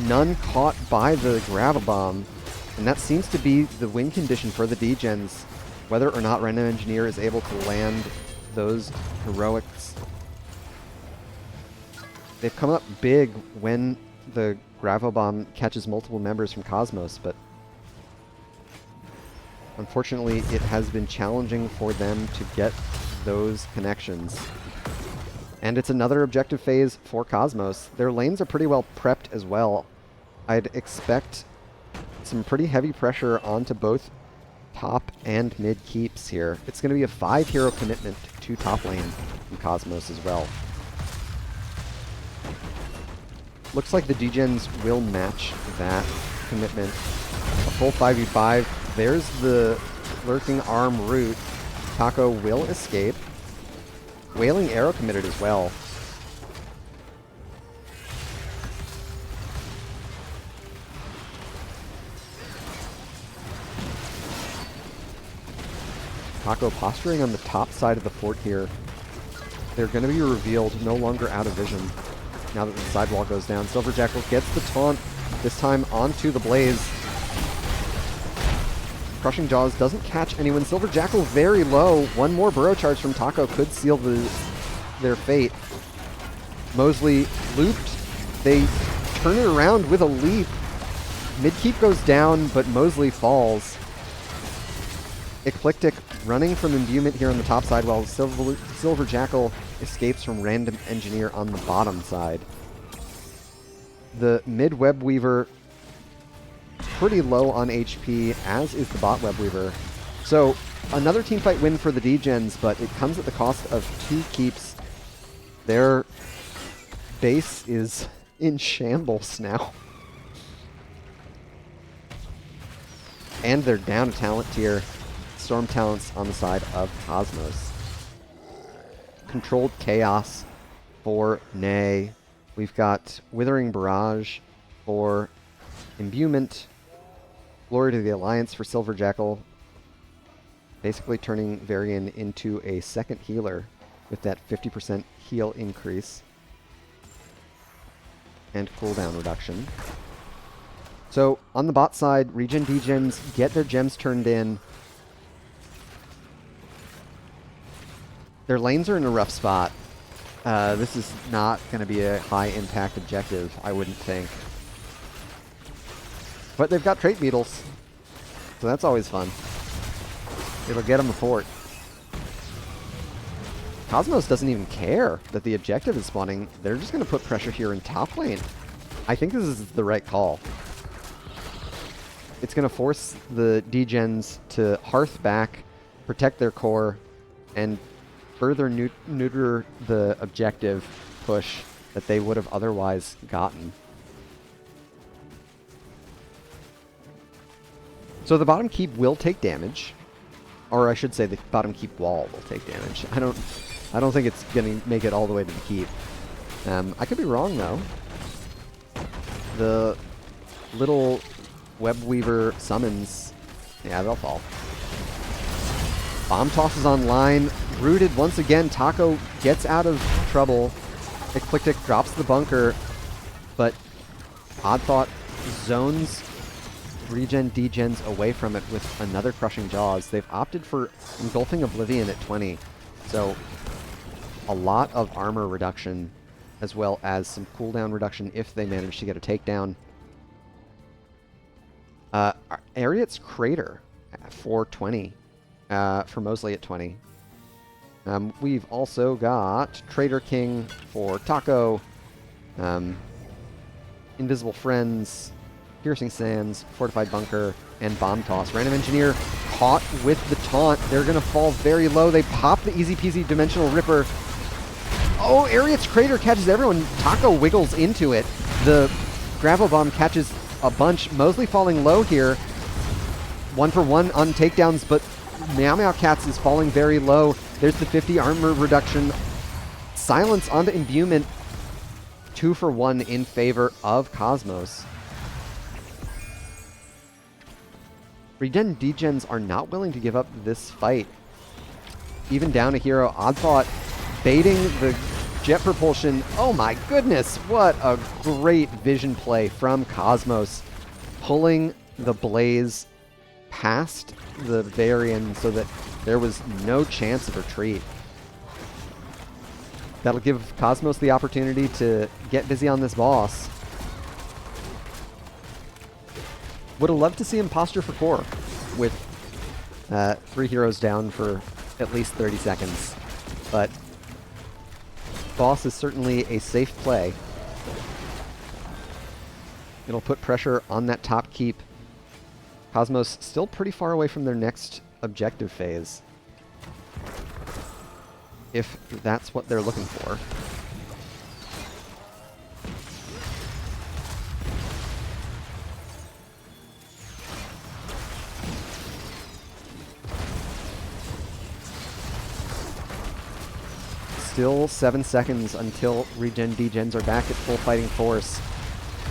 None caught by the Grav-A-Bomb. And that seems to be the win condition for the DeGens. Whether or not Random Engineer is able to land those heroics. They've come up big when the Gravo Bomb catches multiple members from Cosmos, but unfortunately it has been challenging for them to get those connections. And it's another objective phase for Cosmos. Their lanes are pretty well prepped as well. I'd expect some pretty heavy pressure onto both top and mid keeps here. It's going to be a 5-hero commitment to top lane from Cosmos as well. Looks like the DeGens will match that commitment. A full 5v5. There's the lurking arm root. Taco will escape. Wailing Arrow committed as well. Taco posturing on the top side of the fort here. They're going to be revealed, no longer out of vision now that the sidewall goes down. Silver Jackal gets the taunt, this time onto the Blaze. Crushing Jaws doesn't catch anyone. Silver Jackal very low. One more burrow charge from Taco could seal their fate. Mosley looped. They turn it around with a leap. Midkeep goes down, but Mosley falls. Eclectic running from imbuement here on the top side, while Silver Jackal escapes from Random Engineer on the bottom side. The mid Web Weaver pretty low on HP, as is the bot Web Weaver. So another teamfight win for the DeGens, but it comes at the cost of 2 keeps. Their base is in shambles now. And they're down a talent tier. Storm talents on the side of Cosmos. Controlled Chaos for Nay. We've got Withering Barrage for Imbuement. Glory to the Alliance for Silver Jackal. Basically turning Varian into a second healer with that 50% heal increase. And cooldown reduction. So on the bot side, ReGen DeGens get their gems turned in. Their lanes are in a rough spot. This is not going to be a high-impact objective, I wouldn't think. But they've got trait beetles, so that's always fun. It'll get them a fort. Cosmos doesn't even care that the objective is spawning. They're just going to put pressure here in top lane. I think this is the right call. It's going to force the DeGens to hearth back, protect their core, and further neuter the objective push that they would have otherwise gotten. So the bottom keep will take damage, or I should say the bottom keep wall will take damage. I don't think it's going to make it all the way to the keep. I could be wrong though. The little Web Weaver summons, yeah, they'll fall. Bomb toss is online. Rooted once again. Taco gets out of trouble. Eclectic drops the bunker, but Odd Thought zones ReGen DeGens away from it with another Crushing Jaws. They've opted for Engulfing Oblivion at 20, so a lot of armor reduction as well as some cooldown reduction if they manage to get a takedown. Ariat's Crater for 20. For Mosley at 20. We've also got Trader King for Taco, Invisible Friends, Piercing Sands, Fortified Bunker, and Bomb Toss. Random Engineer caught with the taunt. They're going to fall very low. They pop the easy peasy Dimensional Ripper. Oh, Ariat's Crater catches everyone. Taco wiggles into it. The Gravel Bomb catches a bunch. Mosley falling low here. 1 for 1 on takedowns, but Meow Meow Cats is falling very low. There's the 50 armor reduction. Silence onto Imbuement. 2 for 1 in favor of Cosmos. ReGen DeGens are not willing to give up this fight. Even down a hero. Odd Thought baiting the jet propulsion. Oh my goodness, what a great vision play from Cosmos. Pulling the Blaze past the Varian so that there was no chance of retreat. That'll give Cosmos the opportunity to get busy on this boss. Would have loved to see him posture for core with 3 heroes down for at least 30 seconds. But Boss is certainly a safe play. It'll put pressure on that top keep. Cosmos still pretty far away from their next objective phase, if that's what they're looking for. Still 7 seconds until ReGen DeGens are back at full fighting force.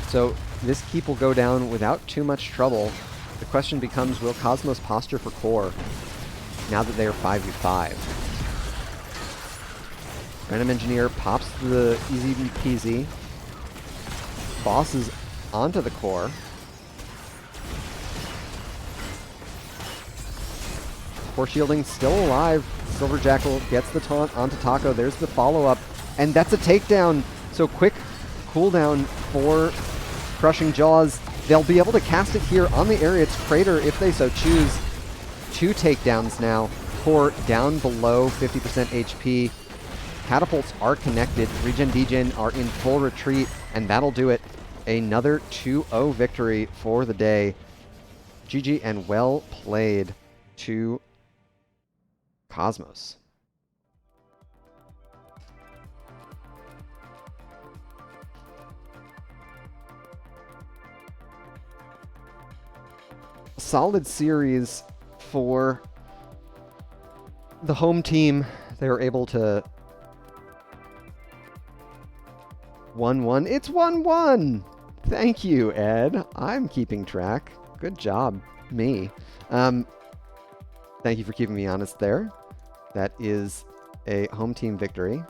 So this keep will go down without too much trouble. The question becomes, will Cosmos posture for core now that they are 5v5? Random Engineer pops the easy peasy. Boss is onto the core. Core shielding still alive. Silver Jackal gets the taunt onto Taco. There's the follow-up, and that's a takedown. So quick cooldown for Crushing Jaws. They'll be able to cast it here on the Ariat's Crater if they so choose. 2 takedowns now. Core down below 50% HP. Catapults are connected. ReGen DeGen are in full retreat, and that'll do it. Another 2-0 victory for the day. GG and well played to Cosmos. Solid series for the home team. They were able to 1-1. It's 1-1! Thank you, Ed. I'm keeping track. Good job, me. Thank you for keeping me honest there. That is a home team victory.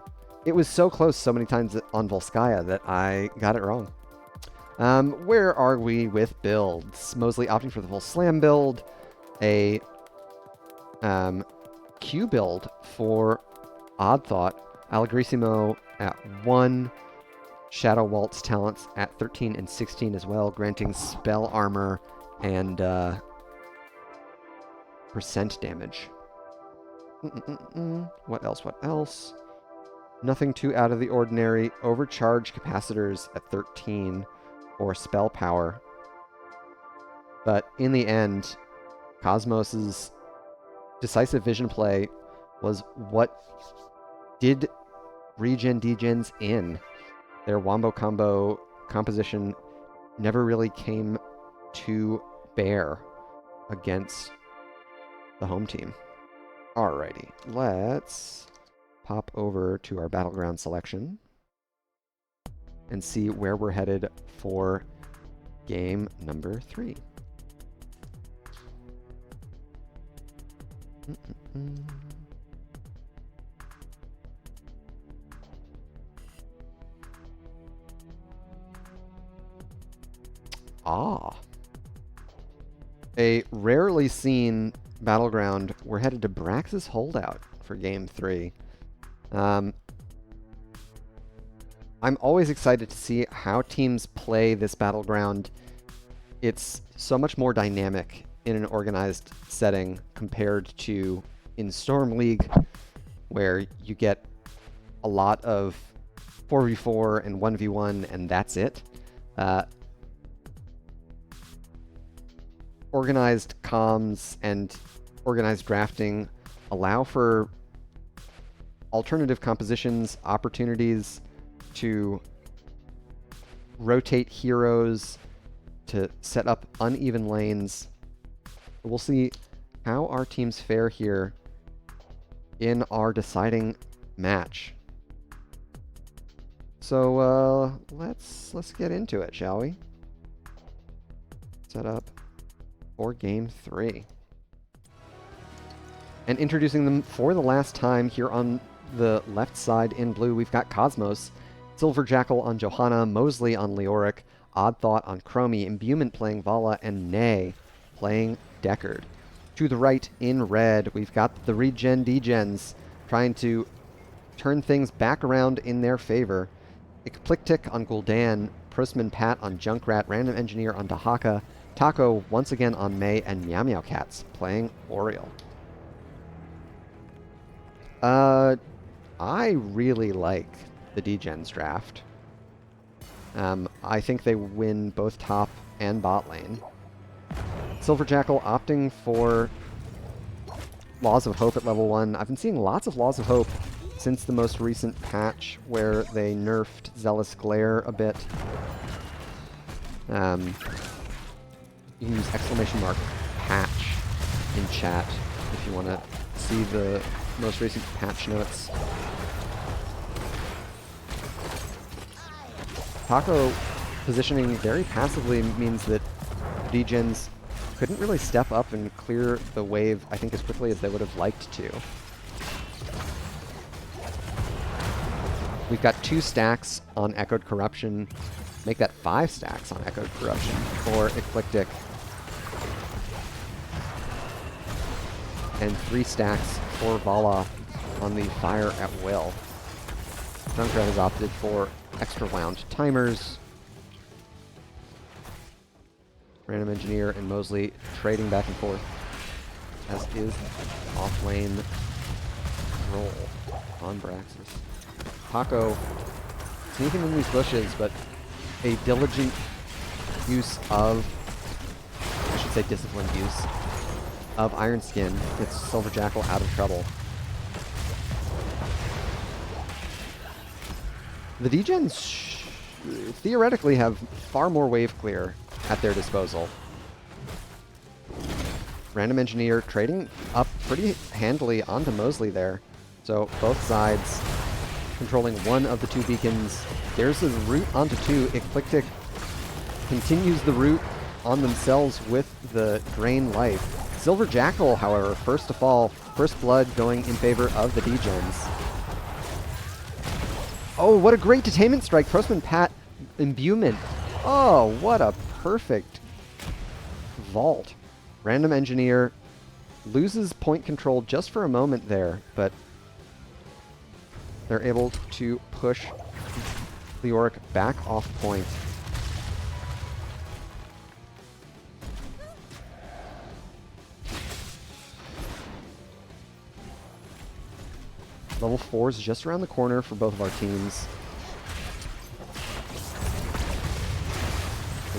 It was so close so many times on Volskaya that I got it wrong. Where are we with builds? Mosley opting for the full slam build. A Q build for Odd Thought. Allegrissimo at 1. Shadow Waltz talents at 13 and 16 as well, granting spell armor and percent damage. What else? What else? Nothing too out of the ordinary. Overcharge capacitors at 13 for spell power. But in the end, Cosmos's decisive vision play was what did ReGen DeGens in. Their Wombo combo composition never really came to bear against the home team. Alrighty, let's pop over to our battleground selection and see where we're headed for game number 3. A rarely seen battleground. We're headed to Brax's Holdout for game 3. I'm always excited to see how teams play this battleground. It's so much more dynamic in an organized setting compared to in Storm League, where you get a lot of 4v4 and 1v1 and that's it. Organized comms and organized drafting allow for alternative compositions, opportunities to rotate heroes, to set up uneven lanes. We'll see how our teams fare here in our deciding match. So let's get into it, shall we? Set up for game 3. And introducing them for the last time here on the left side in blue, we've got Cosmos, Silver Jackal on Johanna, Mosley on Leoric, Odd Thought on Chromie, Imbuement playing Vala, and Nay playing Deckard. To the right in red, we've got the ReGen DeGens trying to turn things back around in their favor. Ecplictic on Gul'dan Prusman Pat on Junkrat, Random Engineer on Dahaka, Taco once again on Mei, and Meow Meow Cats playing Oriole. I really like the DeGens draft. I think they win both top and bot lane. Silver Jackal opting for Laws of Hope at level 1. I've been seeing lots of Laws of Hope since the most recent patch where they nerfed Zealous Glare a bit. You can use !patch in chat if you want to see the most recent patch notes. Taco positioning very passively means that DeGens couldn't really step up and clear the wave, I think, as quickly as they would have liked to. We've got 2 stacks on Echoed Corruption. Make that 5 stacks on Echoed Corruption for Eclectic. And 3 stacks for Vala on the Fire at Will. Junkrat has opted for extra wound timers. Random Engineer and Mosley trading back and forth, as is off-lane roll on Braxis. Taco sneaking in these bushes, but a diligent use of, I should say disciplined use, of Iron Skin gets Silver Jackal out of trouble. The DeGens theoretically have far more wave clear at their disposal. Random Engineer trading up pretty handily onto Mosley there. So both sides controlling one of the 2 beacons. There's a route onto 2. Eclectic continues the route on themselves with the Drain Life. Silver Jackal, however, first to fall. First blood going in favor of the DeGens. Oh, what a great detainment strike. Prusman Pat imbuement. Oh, what a perfect vault. Random Engineer loses point control just for a moment there, but they're able to push Leoric back off point. Level 4 is just around the corner for both of our teams.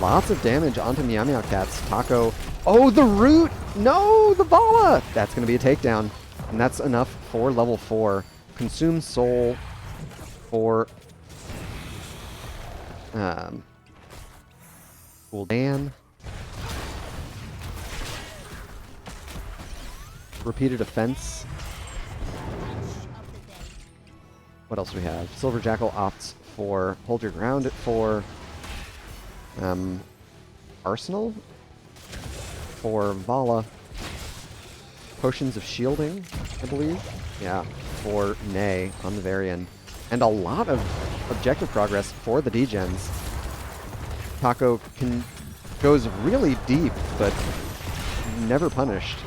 Lots of damage onto Meow Meow Cats. Taco. Oh, the root! No, the Vala! That's going to be a takedown. And that's enough for level 4. Consume Soul for Gul'dan. Repeated offense. What else do we have? Silver Jackal opts for Hold Your Ground at 4. Arsenal for Vala. Potions of Shielding, I believe. Yeah, for Nay on the very end. And a lot of objective progress for the DeGens. Taco goes really deep, but never punished.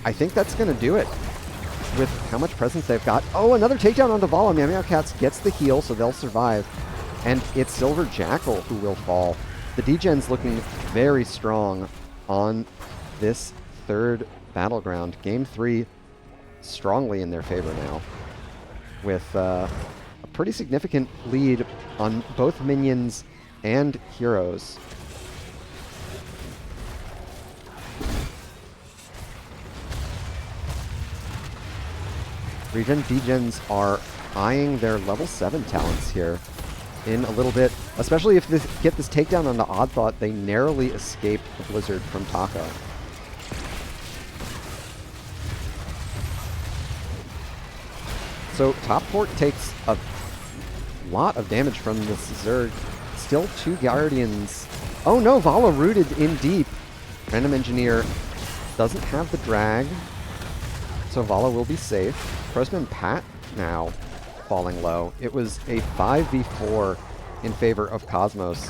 I think that's going to do it with how much presence they've got. Oh, another takedown onto Vala. Meow Meow Cats gets the heal, so they'll survive. And it's Silver Jackal who will fall. The DeGens looking very strong on this 3rd battleground. Game 3 strongly in their favor now, with a pretty significant lead on both minions and heroes. ReGen DeGens are eyeing their level 7 talents here in a little bit, especially if they get this takedown onto Odd Thought. They narrowly escape the Blizzard from Taco. So top port takes a lot of damage from this Zerg. Still 2 Guardians. Oh no, Vala rooted in deep. Random Engineer doesn't have the drag, so Vala will be safe. Prusman Pat now falling low. It was a 5v4 in favor of Cosmos,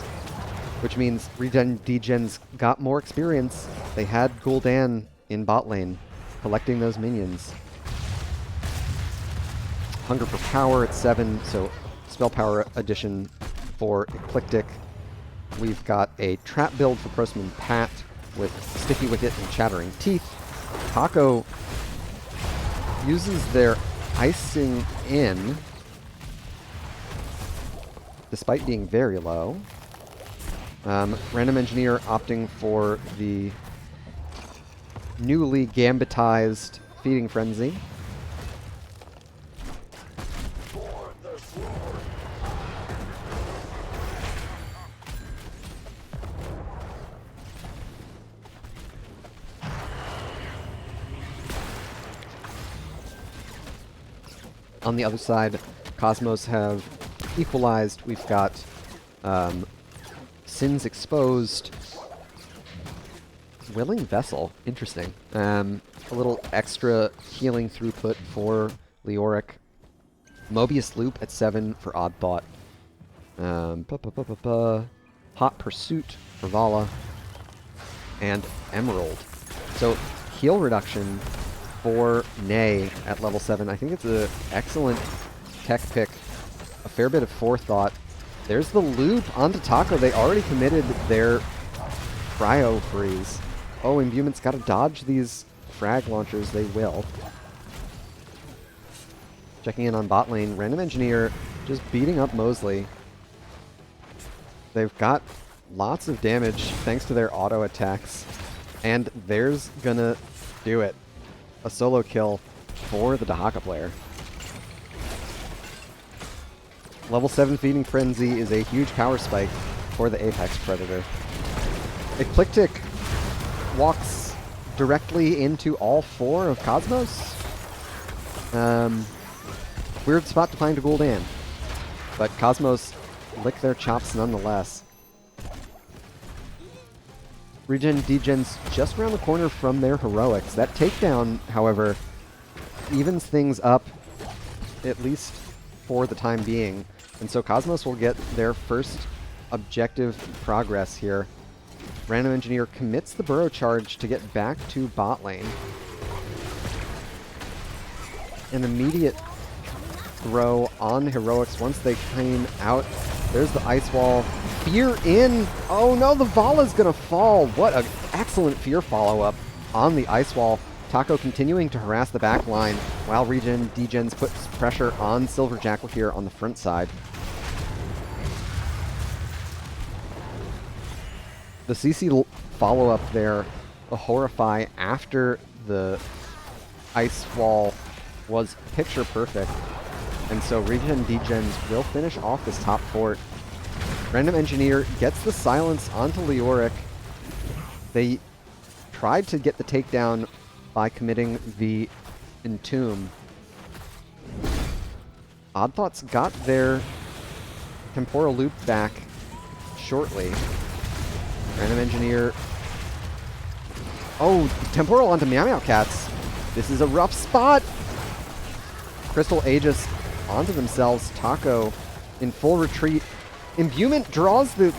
which means ReGen DeGens got more experience. They had Gul'dan in bot lane, collecting those minions. Hunger for Power at 7, so spell power addition for Eclectic. We've got a trap build for Prostman Pat with Sticky Wicket and Chattering Teeth. Taco uses their Icing In, despite being very low. Random Engineer opting for the newly gambitized Feeding Frenzy. On the other side, Cosmos have equalized. We've got Sins Exposed. Willing Vessel. Interesting. A little extra healing throughput for Leoric. Mobius Loop at 7 for Odd Thought. Hot Pursuit for Vala. And Emerald. So, heal reduction for Nay at level 7. I think it's an excellent tech pick. A fair bit of forethought. There's the loop onto Taco. They already committed their Cryo Freeze. Oh, Imbuement's got to dodge these frag launchers. They will. Checking in on bot lane. Random Engineer just beating up Mosley. They've got lots of damage thanks to their auto attacks. And there's gonna do it. A solo kill for the Dahaka player. Level 7 Feeding Frenzy is a huge power spike for the Apex Predator. Eclectic walks directly into all 4 of Cosmos. Weird spot to find a Gul'dan, but Cosmos lick their chops nonetheless. ReGen DeGens just around the corner from their heroics. That takedown, however, evens things up, at least for the time being. And so Cosmos will get their first objective progress here. Random Engineer commits the Burrow Charge to get back to bot lane. An immediate throw on heroics once they came out. There's the Ice Wall. Fear in! Oh no, the Vala's gonna fall! What an excellent Fear follow-up on the Ice Wall. Taco continuing to harass the back line while ReGen DeGens puts pressure on Silver Jackal here on the front side. The CC follow-up there, a Horrify after the Ice Wall, was picture perfect. And so ReGen DeGens will finish off this top fort. Random Engineer gets the silence onto Leoric. They tried to get the takedown by committing the Entomb. Odd Thoughts got their Temporal Loop back shortly. Random Engineer... Oh, Temporal onto Meow Meow Cats. This is a rough spot! Crystal Aegis onto themselves. Taco in full retreat. Imbuement draws the...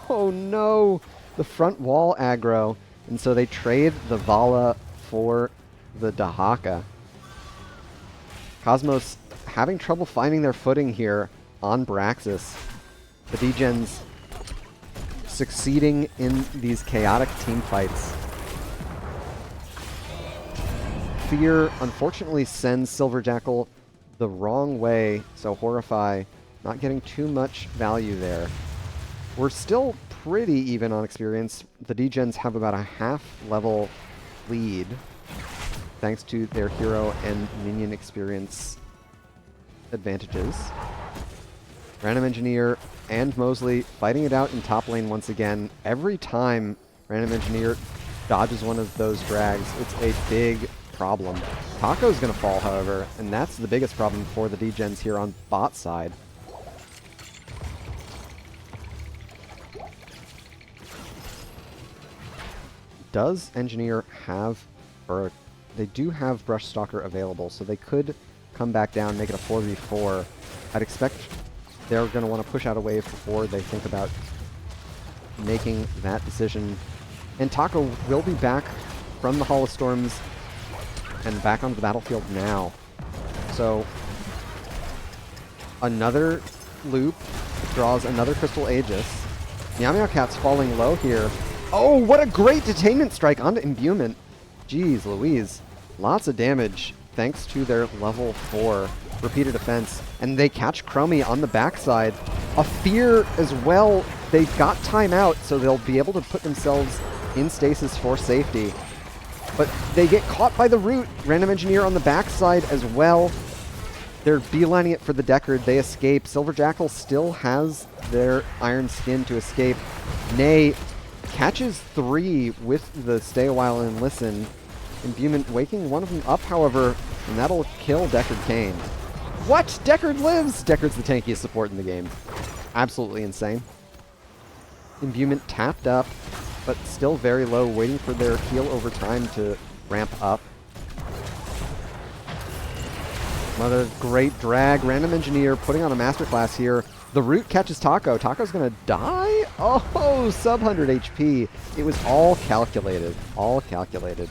Oh no! The front wall aggro. And so they trade the Vala for the Dahaka. Cosmos having trouble finding their footing here on Braxis. The DeGens succeeding in these chaotic team fights. Fear unfortunately sends Silver Jackal the wrong way, so Horrify not getting too much value there. We're still pretty even on experience. The DeGens have about a half level lead thanks to their hero and minion experience advantages. Random Engineer and Mosley fighting it out in top lane once again. Every time Random Engineer dodges one of those drags, it's a big problem. Taco's gonna fall, however, and that's the biggest problem for the DeGens here on bot side. Does Engineer have, or they do have Brush Stalker available, so they could come back down, make it a 4v4. I'd expect they're going to want to push out a wave before they think about making that decision. And Taco will be back from the Hall of Storms and back onto the battlefield now. So, another loop draws another Crystal Aegis. Meow Meow Cat's falling low here. Oh, what a great detainment strike onto Imbuement. Jeez Louise. Lots of damage thanks to their level 4 repeated defense. And they catch Chromie on the backside. A fear as well. They've got timeout, so they'll be able to put themselves in stasis for safety. But they get caught by the root. Random Engineer on the backside as well. They're beelining it for the Deckard. They escape. Silver Jackal still has their Iron Skin to escape. Nay catches 3 with the Stay a While and Listen. Imbuement waking one of them up, however, and that'll kill Deckard Cain. What? Deckard lives! Deckard's the tankiest support in the game. Absolutely insane. Imbuement tapped up, but still very low, waiting for their heal over time to ramp up. Another great drag. Random Engineer putting on a masterclass here. The root catches Taco. Taco's gonna die? Oh, sub 100 HP. It was all calculated. All calculated.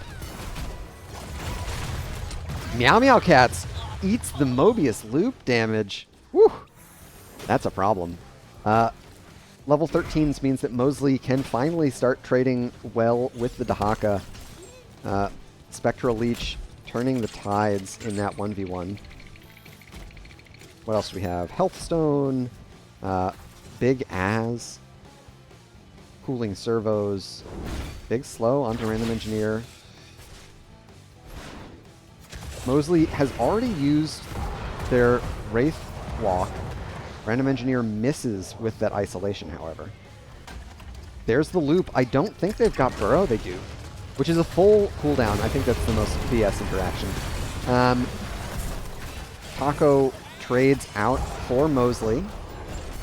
Meow Meow Cats eats the Mobius loop damage. Whew. That's a problem. Level 13s means that Mosley can finally start trading well with the Dahaka. Spectral Leech turning the tides in that 1v1. What else do we have? Health Stone, Big Az, Cooling Servos, Big Slow onto Random Engineer. Mosley has already used their Wraith Walk. Random Engineer misses with that isolation, however. There's the loop. I don't think they've got Burrow. They do, which is a full cooldown. I think that's the most BS interaction. Taco trades out for Mosley,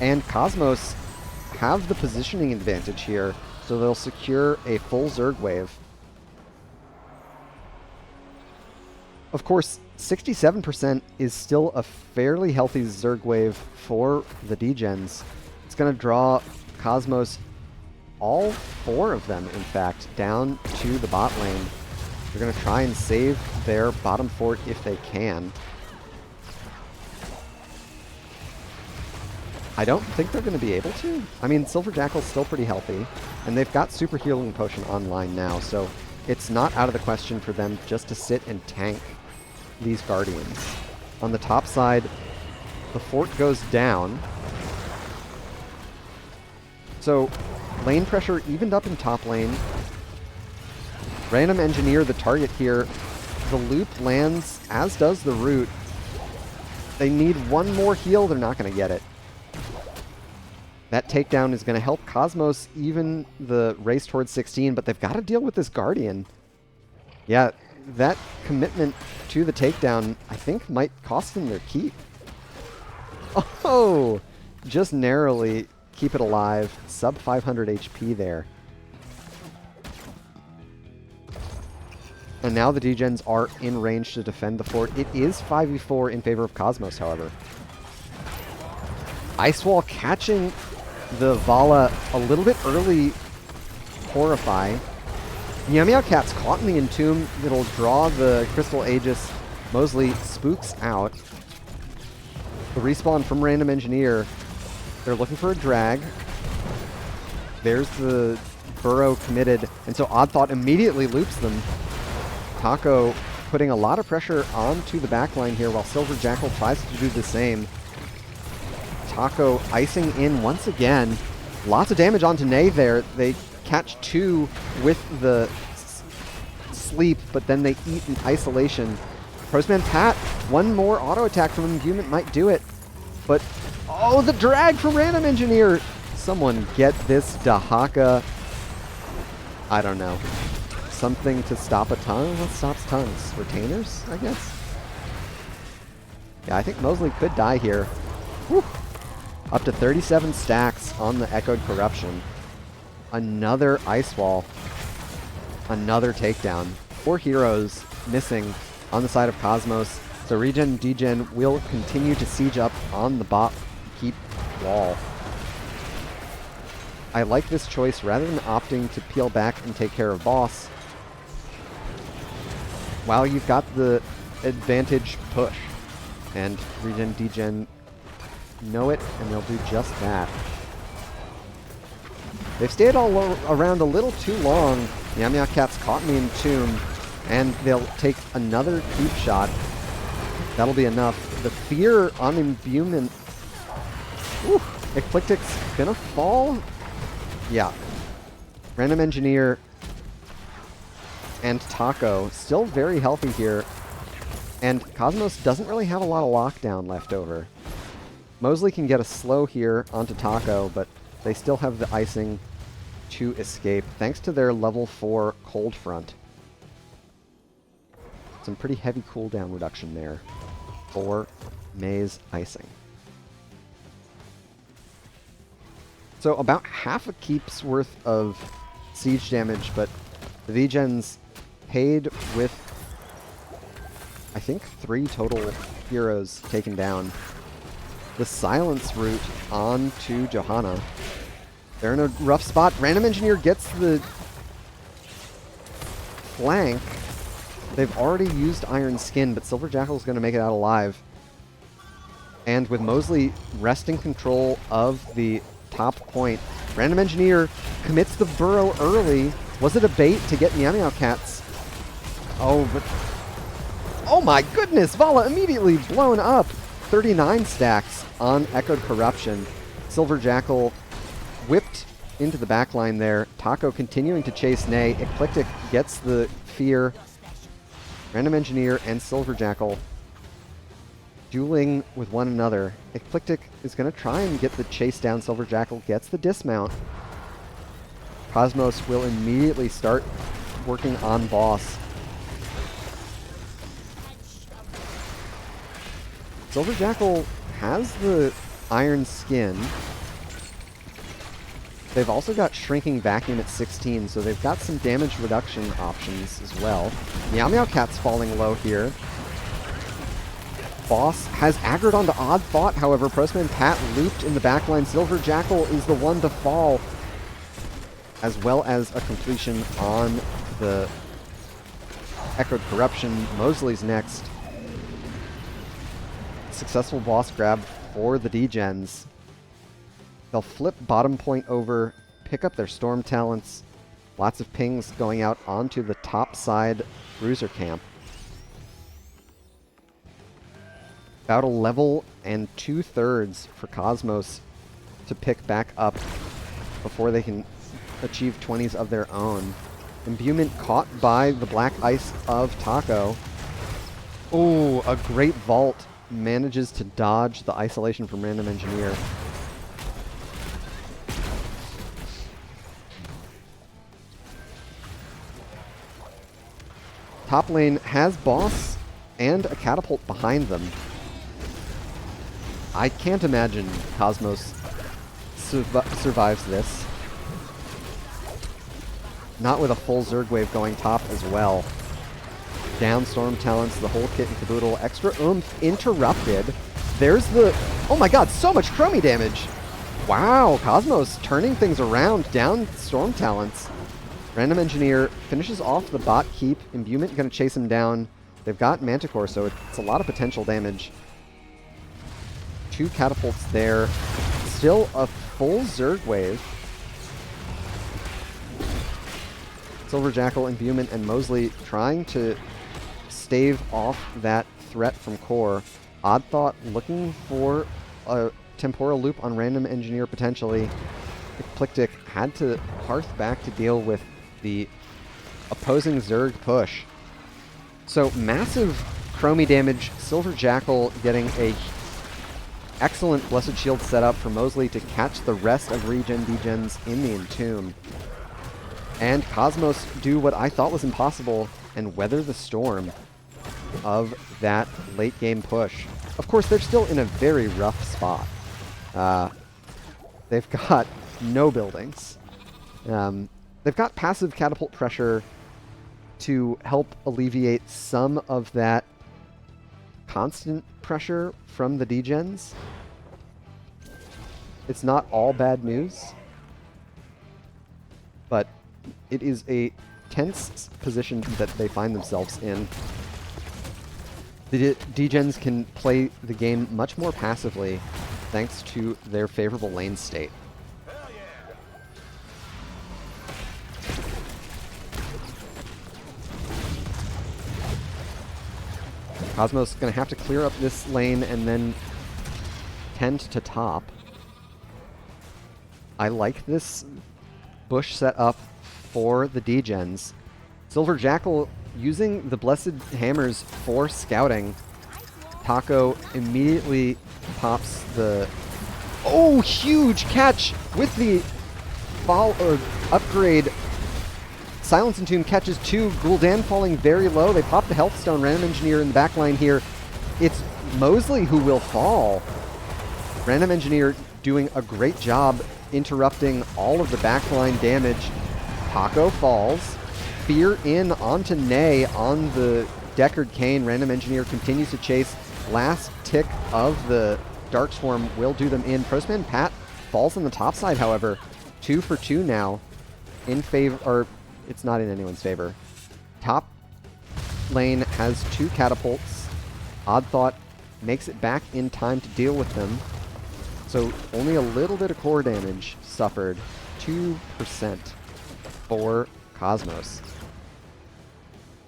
and Cosmos have the positioning advantage here, so they'll secure a full Zerg wave. Of course, 67% is still a fairly healthy Zerg wave for the DeGens. It's going to draw Cosmos, all 4 of them, in fact, down to the bot lane. They're going to try and save their bottom fort if they can. I don't think they're going to be able to. I mean, Silver Jackal's still pretty healthy, and they've got Super Healing Potion online now, so it's not out of the question for them just to sit and tank these Guardians. On the top side, the fort goes down. So, lane pressure evened up in top lane. Random Engineer the target here. The loop lands, as does the root. They need one more heal, they're not going to get it. That takedown is going to help Cosmos even the race towards 16, but they've got to deal with this Guardian. Yeah, that commitment to the takedown, I think, might cost them their keep. Oh! Just narrowly keep it alive. Sub 500 HP there. And now the DeGens are in range to defend the fort. It is 5v4 in favor of Cosmos, however. Ice Wall catching the Vala a little bit early. Horrify. Meow Meow Cat's caught in the Entomb. It'll draw the Crystal Aegis. Mosley spooks out. The respawn from Random Engineer. They're looking for a drag. There's the Burrow committed, and so Odd Thought immediately loops them. Taco putting a lot of pressure onto the backline here while Silver Jackal tries to do the same. Taco icing in once again. Lots of damage onto Nay there. They catch 2 with the sleep, but then they eat in isolation. Postman Pat, one more auto attack from Imbuement might do it. But, oh, the drag from Random Engineer. Someone get this Dahaka. I don't know. Something to stop a tongue? What stops tongues? Retainers, I guess? Yeah, I think Mosley could die here. Whew. Up to 37 stacks on the Echoed Corruption. Another Ice Wall. Another takedown. 4 heroes missing on the side of Cosmos. So ReGen DeGen will continue to siege up on the bot keep wall. I like this choice rather than opting to peel back and take care of boss. While you've got the advantage push. And ReGen DeGen know it, and they'll do just that. They've stayed around a little too long. Meow Meow Cat's caught in the entomb, and they'll take another creep shot. That'll be enough. The fear on Imbuement. Ooh, Eclectic's gonna fall? Yeah. Random Engineer and Taco still very healthy here. And Cosmos doesn't really have a lot of lockdown left over. Mosley can get a slow here onto Taco, but they still have the icing to escape, thanks to their level 4 Cold Front. Some pretty heavy cooldown reduction there for Maze icing. So about half a keep's worth of siege damage, but the DeGens paid with, I think, 3 total heroes taken down. The silence route on to Johanna. They're in a rough spot. Random Engineer gets the flank. They've already used Iron Skin, but Silver Jackal's going to make it out alive. And with Mosley wresting control of the top point, Random Engineer commits the burrow early. Was it a bait to get Meow Meow Cats? Oh, but... oh my goodness! Vala immediately blown up! 39 stacks on Echoed Corruption. Silver Jackal whipped into the backline there. Taco continuing to chase Nay. Eclectic gets the fear. Random Engineer and Silver Jackal dueling with one another. Eclectic is going to try and get the chase down. Silver Jackal gets the dismount. Cosmos will immediately start working on boss. Silver Jackal has the Iron Skin. They've also got Shrinking Vacuum at 16, so they've got some damage reduction options as well. Meow Meow Cat's falling low here. Boss has aggroed onto Odd Thought, however, Postman Pat looped in the backline. Silver Jackal is the one to fall, as well as a completion on the Echoed Corruption. Mosley's next. Successful boss grab for the DeGens. They'll flip bottom point over, pick up their storm talents. Lots of pings going out onto the top side bruiser camp. About a level and 2/3 for Cosmos to pick back up before they can achieve 20s of their own. Imbuement caught by the black ice of Taco. Ooh, a great vault. Manages to dodge the isolation from Random Engineer. Top lane has boss and a catapult behind them. I can't imagine Cosmos survives this. Not with a full Zerg wave going top as well. Down Storm Talents, the whole kit and caboodle. Extra oomph interrupted. There's the... oh my god, so much chromie damage! Wow, Cosmos turning things around. Down Storm Talents. Random Engineer finishes off the bot keep. Imbuement going to chase him down. They've got Manticore, so it's a lot of potential damage. 2 catapults there. Still a full Zerg wave. Silver Jackal, Imbuement, and Mosley trying to stave off that threat from core. Odd Thought looking for a temporal loop on Random Engineer potentially. Eclectic had to hearth back to deal with the opposing Zerg push. So massive chromie damage. Silver Jackal getting a excellent Blessed Shield set up for Mosley to catch the rest of ReGen DeGens in the entomb. And Cosmos do what I thought was impossible and weather the storm of that late game push. Of course, they're still in a very rough spot. They've got no buildings. They've got passive catapult pressure to help alleviate some of that constant pressure from the DeGens. It's not all bad news, but it is a tense position that they find themselves in. The DeGens can play the game much more passively thanks to their favorable lane state. Cosmos going to have to clear up this lane and then tend to top. I like this bush set up for the DeGens. Silver Jackal using the Blessed Hammers for scouting. Taco immediately pops the... Oh, huge catch with the upgrade. Silence and Tomb catches 2. Gul'dan falling very low. They pop the Health Stone. Random Engineer in the back line here. It's Mosley who will fall. Random Engineer doing a great job interrupting all of the backline damage. Taco falls. Fear in onto Nay on the Deckard Cane. Random Engineer continues to chase. Last tick of the Dark Swarm will do them in. Postman Pat falls on the top side, however. 2 for 2 now in favor, or it's not in anyone's favor. Top lane has 2 catapults. Odd Thought makes it back in time to deal with them. So only a little bit of core damage suffered. 2% for Cosmos.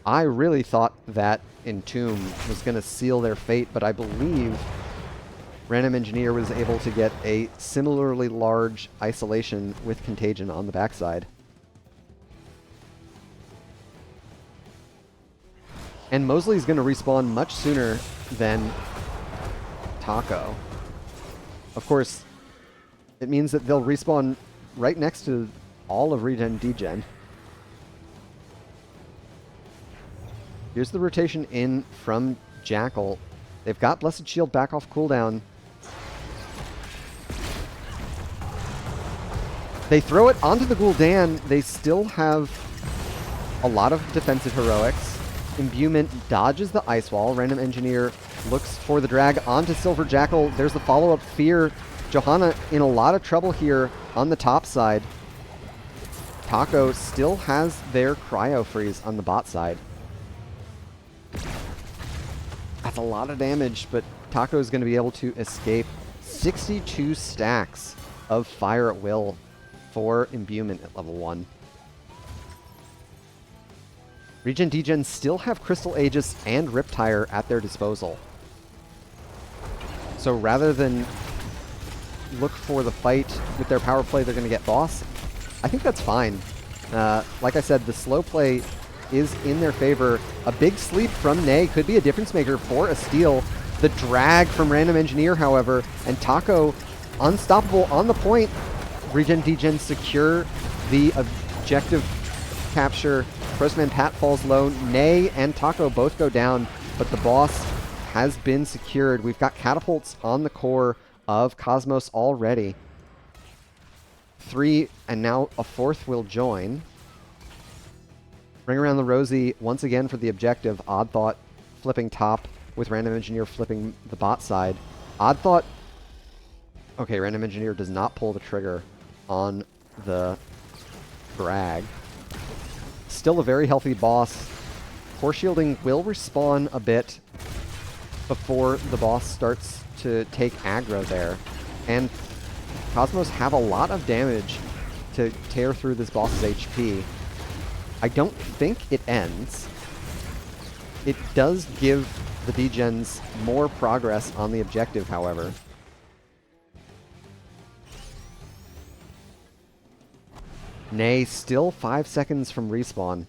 I really thought that Entomb was going to seal their fate, but I believe Random Engineer was able to get a similarly large isolation with Contagion on the backside. And Mosley's going to respawn much sooner than Taco. Of course, it means that they'll respawn right next to all of ReGen DeGen. Here's the rotation in from Jackal. They've got Blessed Shield back off cooldown. They throw it onto the Gul'dan. They still have a lot of defensive heroics. Imbuement dodges the Ice Wall. Random Engineer looks for the drag onto Silver Jackal. There's the follow-up Fear. Johanna in a lot of trouble here on the top side. Taco still has their Cryo Freeze on the bot side. That's a lot of damage, but Taco is going to be able to escape. 62 stacks of Fire at Will for Imbuement at level 1. ReGen DeGen still have Crystal Aegis and Riptire at their disposal. So rather than look for the fight with their power play, they're going to get boss. I think that's fine. Like I said, the slow play is in their favor. A big sleep from Nay could be a difference maker for a steal. The drag from Random Engineer, however, and Taco unstoppable on the point. ReGen DeGen secure the objective capture. Postman Pat falls low. Nay and Taco both go down, but the boss has been secured. We've got catapults on the core of Cosmos already. 3, and now a 4th will join. Ring around the Rosie once again for the objective. Odd Thought flipping top with Random Engineer flipping the bot side. Odd Thought... Okay, Random Engineer does not pull the trigger on the drag. Still a very healthy boss. Core shielding will respawn a bit before the boss starts to take aggro there. And Cosmos have a lot of damage to tear through this boss's HP. I don't think it ends. It does give the DeGens more progress on the objective, however. Nay, still 5 seconds from respawn.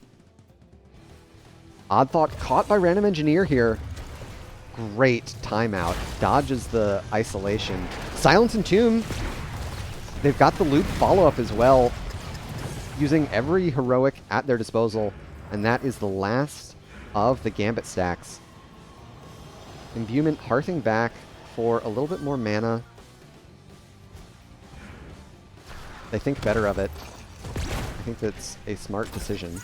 Odd Thought caught by Random Engineer here. Great timeout. Dodges the isolation. Silence and Tomb. They've got the loop follow-up as well, using every heroic at their disposal, and that is the last of the Gambit stacks. Imbuement hearthing back for a little bit more mana. They think better of it. I think that's a smart decision.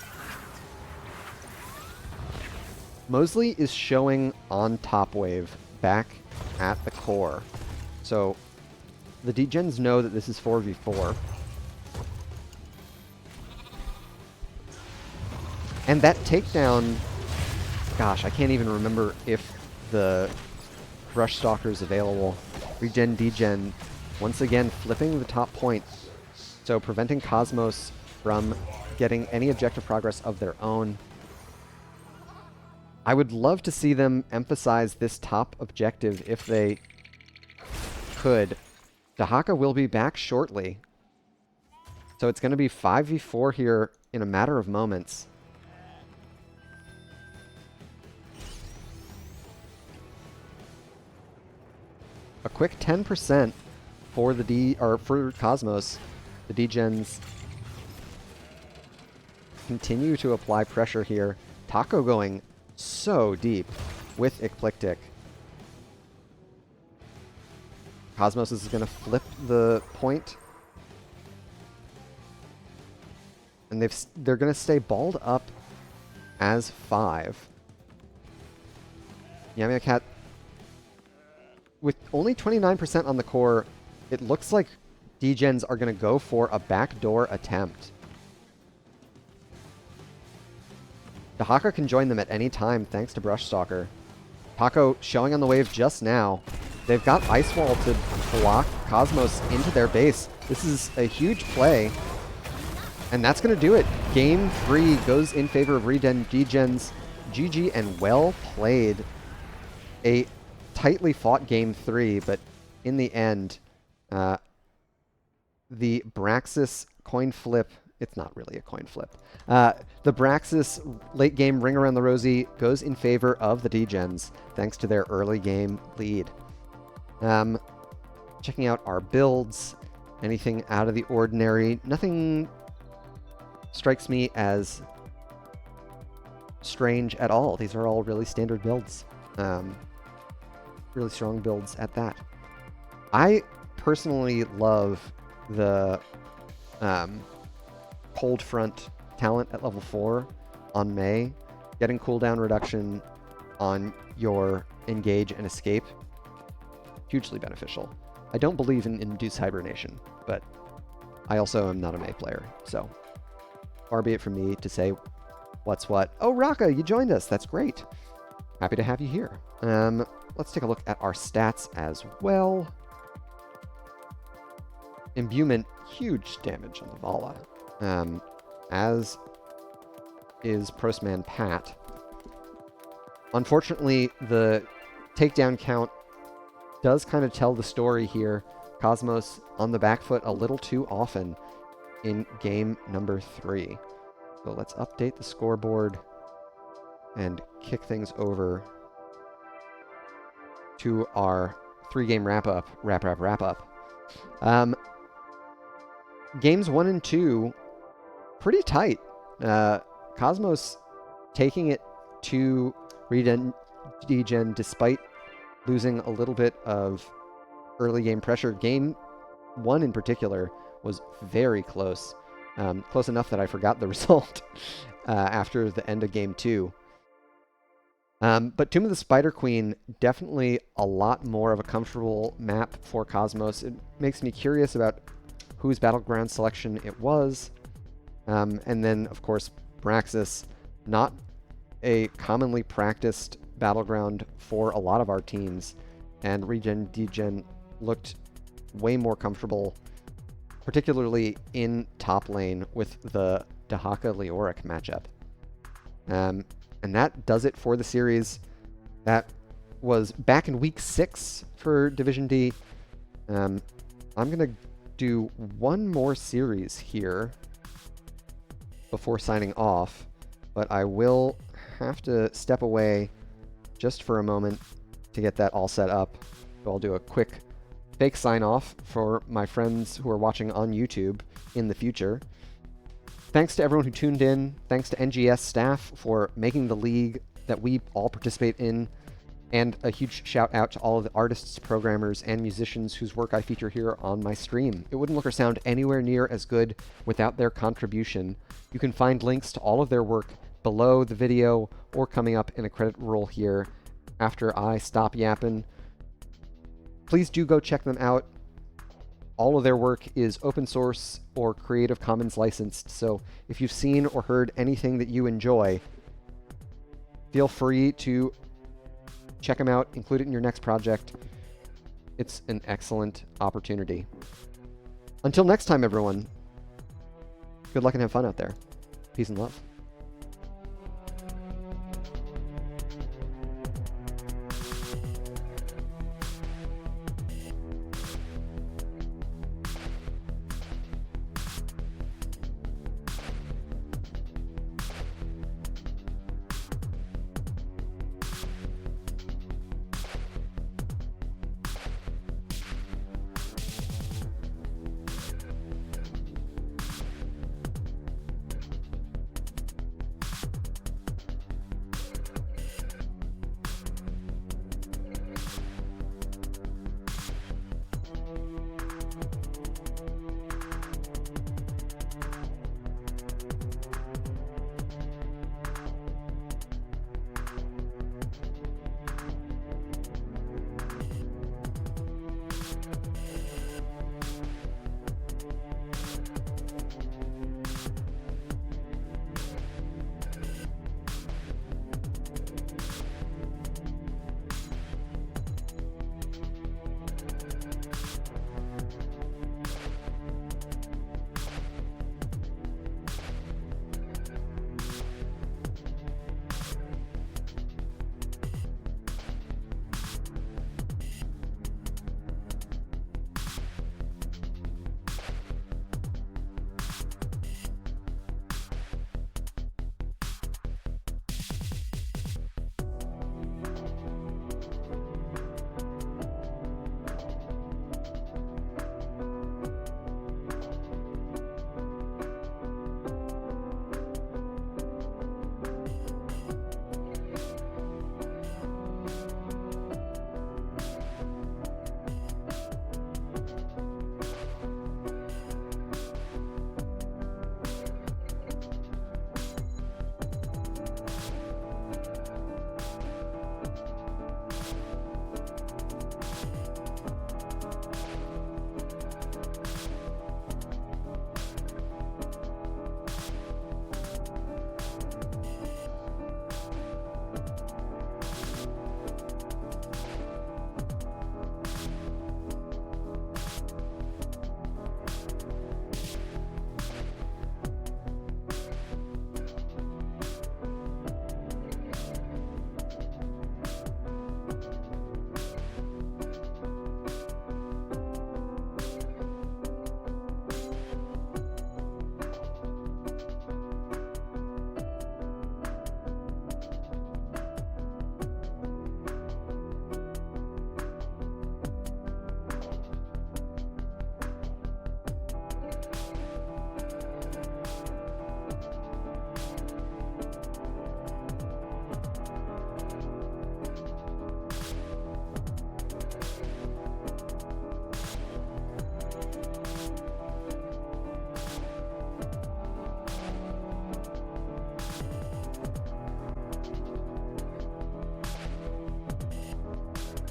Mosley is showing on top wave back at the core. So the DeGens know that this is 4v4. And that takedown, gosh, I can't even remember if the Rush Stalker is available. ReGen, DeGen, once again flipping the top point, so preventing Cosmos from getting any objective progress of their own. I would love to see them emphasize this top objective if they could. Dahaka will be back shortly. So it's going to be 5v4 here in a matter of moments. A quick 10% for the for Cosmos. The DeGens continue to apply pressure here. Taco going so deep with Eclectic. Cosmos is going to flip the point. And they're going to stay balled up as 5. Yamiya Cat, with only 29% on the core, it looks like DeGens are going to go for a backdoor attempt. Dahaka can join them at any time thanks to Brushstalker. Taco showing on the wave just now. They've got Ice Wall to block Cosmos into their base. This is a huge play. And that's going to do it. Game 3 goes in favor of ReGen, DeGens. GG and well played. A tightly fought Game 3, but in the end, the Braxis coin flip, it's not really a coin flip. The Braxis late game ring around the rosy goes in favor of the DeGens, thanks to their early game lead. Checking out our builds, anything out of the ordinary, nothing strikes me as strange at all. These are all really standard builds. Really strong builds at that. I personally love the cold front talent at level 4 on Mei. Getting cooldown reduction on your engage and escape. Hugely beneficial. I don't believe in induced hibernation, but I also am not a Mei player, so far be it from me to say what's what. Oh, Raka, you joined us. That's great. Happy to have you here. Let's take a look at our stats as well. Imbuement, huge damage on the Vala, as is Prostman Pat. Unfortunately, the takedown count does kind of tell the story here. Cosmos on the back foot a little too often in game number 3. So let's update the scoreboard and kick things over to our 3-game wrap-up. Games 1 and 2, pretty tight. Cosmos taking it to ReGen despite losing a little bit of early game pressure. Game 1 in particular was very close. Close enough that I forgot the result after the end of game 2. But Tomb of the Spider Queen, definitely a lot more of a comfortable map for Cosmos. It makes me curious about whose battleground selection it was. And then, of course, Braxis, not a commonly practiced battleground for a lot of our teams. And ReGen, DeGen looked way more comfortable, particularly in top lane with the Dahaka-Leoric matchup. And that does it for the series. That was back in week 6 for Division D. I'm going to do one more series here before signing off, but I will have to step away just for a moment to get that all set up. So I'll do a quick fake sign off for my friends who are watching on YouTube in the future. Thanks to everyone who tuned in. Thanks to NGS staff for making the league that we all participate in. And a huge shout out to all of the artists, programmers, and musicians whose work I feature here on my stream. It wouldn't look or sound anywhere near as good without their contribution. You can find links to all of their work below the video or coming up in a credit roll here after I stop yapping. Please do go check them out. All of their work is open source or Creative Commons licensed, so if you've seen or heard anything that you enjoy, feel free to check them out, include it in your next project. It's an excellent opportunity. Until next time, everyone, good luck and have fun out there. Peace and love.